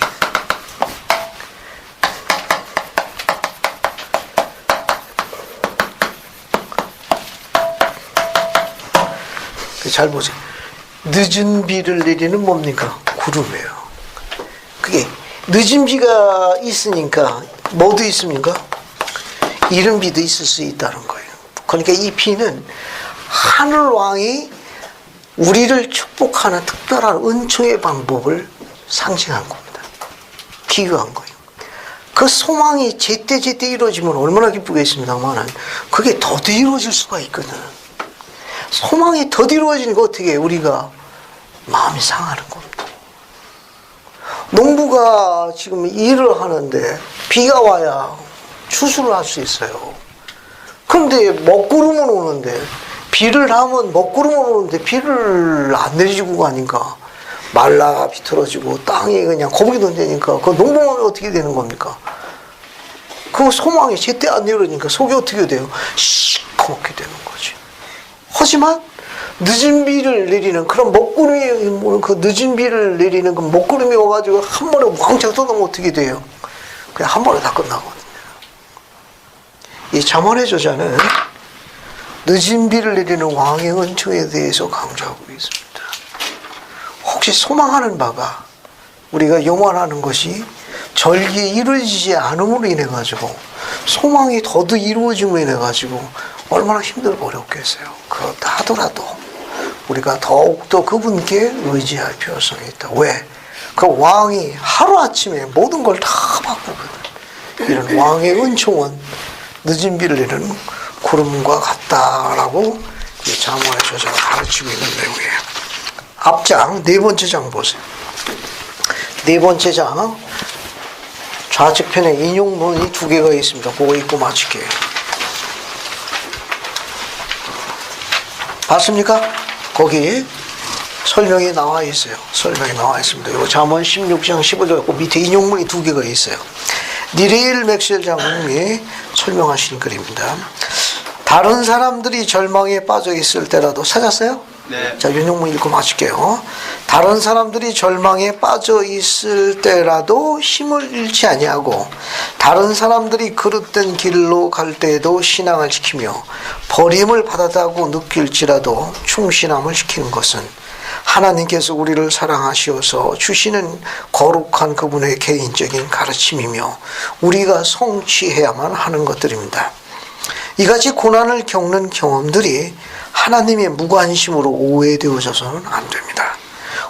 잘 보세요. 늦은 비를 내리는 뭡니까? 구름이에요. 그게 늦은 비가 있으니까 뭐도 있습니까? 이른 비도 있을 수 있다는 거예요. 그러니까 이 비는 하늘왕이 우리를 축복하는 특별한 은총의 방법을 상징한 겁니다. 비유한 거예요. 그 소망이 제때 이루어지면 얼마나 기쁘겠습니다만 그게 더디 이루어질 수가 있거든. 소망이 더디 이루어지니까 어떻게 해요? 우리가 마음이 상하는 겁니다. 농부가 지금 일을 하는데 비가 와야 추수를 할 수 있어요. 그런데 먹구름은 오는데 비를 하면 먹구름은 오는데 비를 안 내리고 가니까 말라 비틀어지고 땅이 그냥 거북이 던지니까 그 농부는 어떻게 되는 겁니까? 그 소망이 제때 안 이루어지니까 속이 어떻게 돼요? 시커멓게 되는 거지. 하지만 늦은 비를 내리는 그런 먹구름이 그 늦은 비를 내리는 그 먹구름이 와가지고 한 번에 왕창 쏟아면 어떻게 돼요? 그냥 한 번에 다 끝나거든요. 이 잠언의 저자는 늦은 비를 내리는 왕의 은총에 대해서 강조하고 있습니다. 혹시 소망하는 바가 우리가 요만하는 것이 절기에 이루어지지 않음으로 인해 가지고 소망이 더더 이루어짐으로 인해 가지고 얼마나 힘들고 어렵겠어요. 그렇다 하더라도 우리가 더욱더 그분께 의지할 필요성이 있다. 왜? 그 왕이 하루아침에 모든 걸 다 바꾸거든. 이런 왕의 은총은 늦은 비를 내리는 구름과 같다라고 이 잠언의 저자가 가르치고 있는 내용이에요. 앞장 네 번째 장 보세요. 네 번째 장 좌측편에 인용문이 두 개가 있습니다. 그거 읽고 마칠게요. 봤습니까? 거기 설명이 나와 있어요. 설명이 나와 있습니다. 이거 잠언 16장 15절 밑에 인용문이 두 개가 있어요. 니레일 맥셀 장군이 설명하신 글입니다. 다른 사람들이 절망에 빠져 있을 때라도 찾았어요? 네. 자, 인용문 읽고 마칠게요. 다른 사람들이 절망에 빠져 있을 때라도 힘을 잃지 아니하고 다른 사람들이 그릇된 길로 갈 때에도 신앙을 지키며 버림을 받았다고 느낄지라도 충신함을 지키는 것은 하나님께서 우리를 사랑하시어서 주시는 거룩한 그분의 개인적인 가르침이며 우리가 성취해야만 하는 것들입니다. 이같이 고난을 겪는 경험들이 하나님의 무관심으로 오해되어져서는 안 됩니다.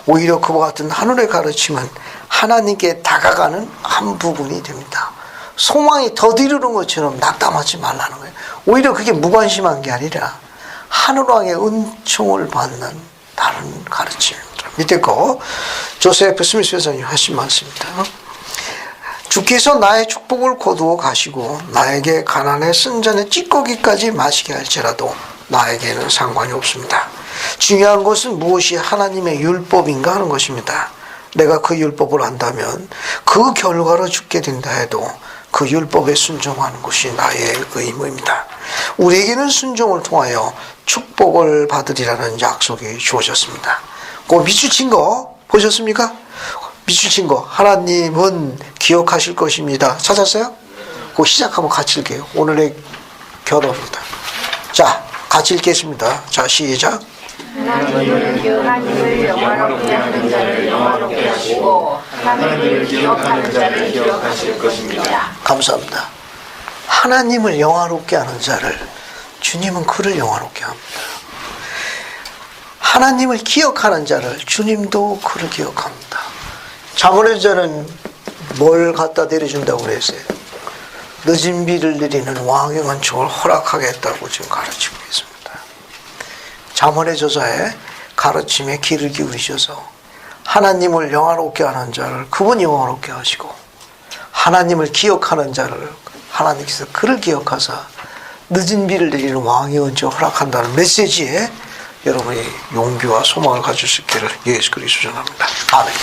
오히려 그와 같은 하늘의 가르침은 하나님께 다가가는 한 부분이 됩니다. 소망이 더디르는 것처럼 낙담하지 말라는 거예요. 오히려 그게 무관심한 게 아니라 하늘왕의 은총을 받는 다른 가르침입니다. 밑에 거 조세프 스미스 회장님 하신 말씀입니다. 주께서 나의 축복을 거두어 가시고 나에게 가난의 쓴잔의 찌꺼기까지 마시게 할지라도 나에게는 상관이 없습니다. 중요한 것은 무엇이 하나님의 율법인가 하는 것입니다. 내가 그 율법을 안다면 그 결과로 죽게 된다 해도 그 율법에 순종하는 것이 나의 의무입니다. 우리에게는 순종을 통하여 축복을 받으리라는 약속이 주어졌습니다. 그 밑줄친 거 보셨습니까? 밑줄친 거 하나님은 기억하실 것입니다. 찾았어요? 그거 시작하면 같이 읽게요. 오늘의 결어입니다. 자, 같이 읽겠습니다. 자, 시작. 하나님을 영화롭게 하는 자를 영화롭게 하시고 하나님을 기억하는 자를 기억하실 것입니다. 감사합니다. 하나님을 영화롭게 하는 자를 주님은 그를 영화롭게 합니다. 하나님을 기억하는 자를 주님도 그를 기억합니다. 잠언의 자는 뭘 갖다 내려준다고 그랬어요? 늦은 비를 내리는 왕의 은총을 허락하겠다고 지금 가르치고 있습니다. 잠언의 저자의 가르침에 귀를 기울이셔서 하나님을 영화롭게 하는 자를 그분 영화롭게 하시고 하나님을 기억하는 자를 하나님께서 그를 기억하사 늦은 비를 내리는 왕의 은총을 허락한다는 메시지에 여러분이 용기와 소망을 가질 수 있기를 예수 그리스도 전합니다. 아멘.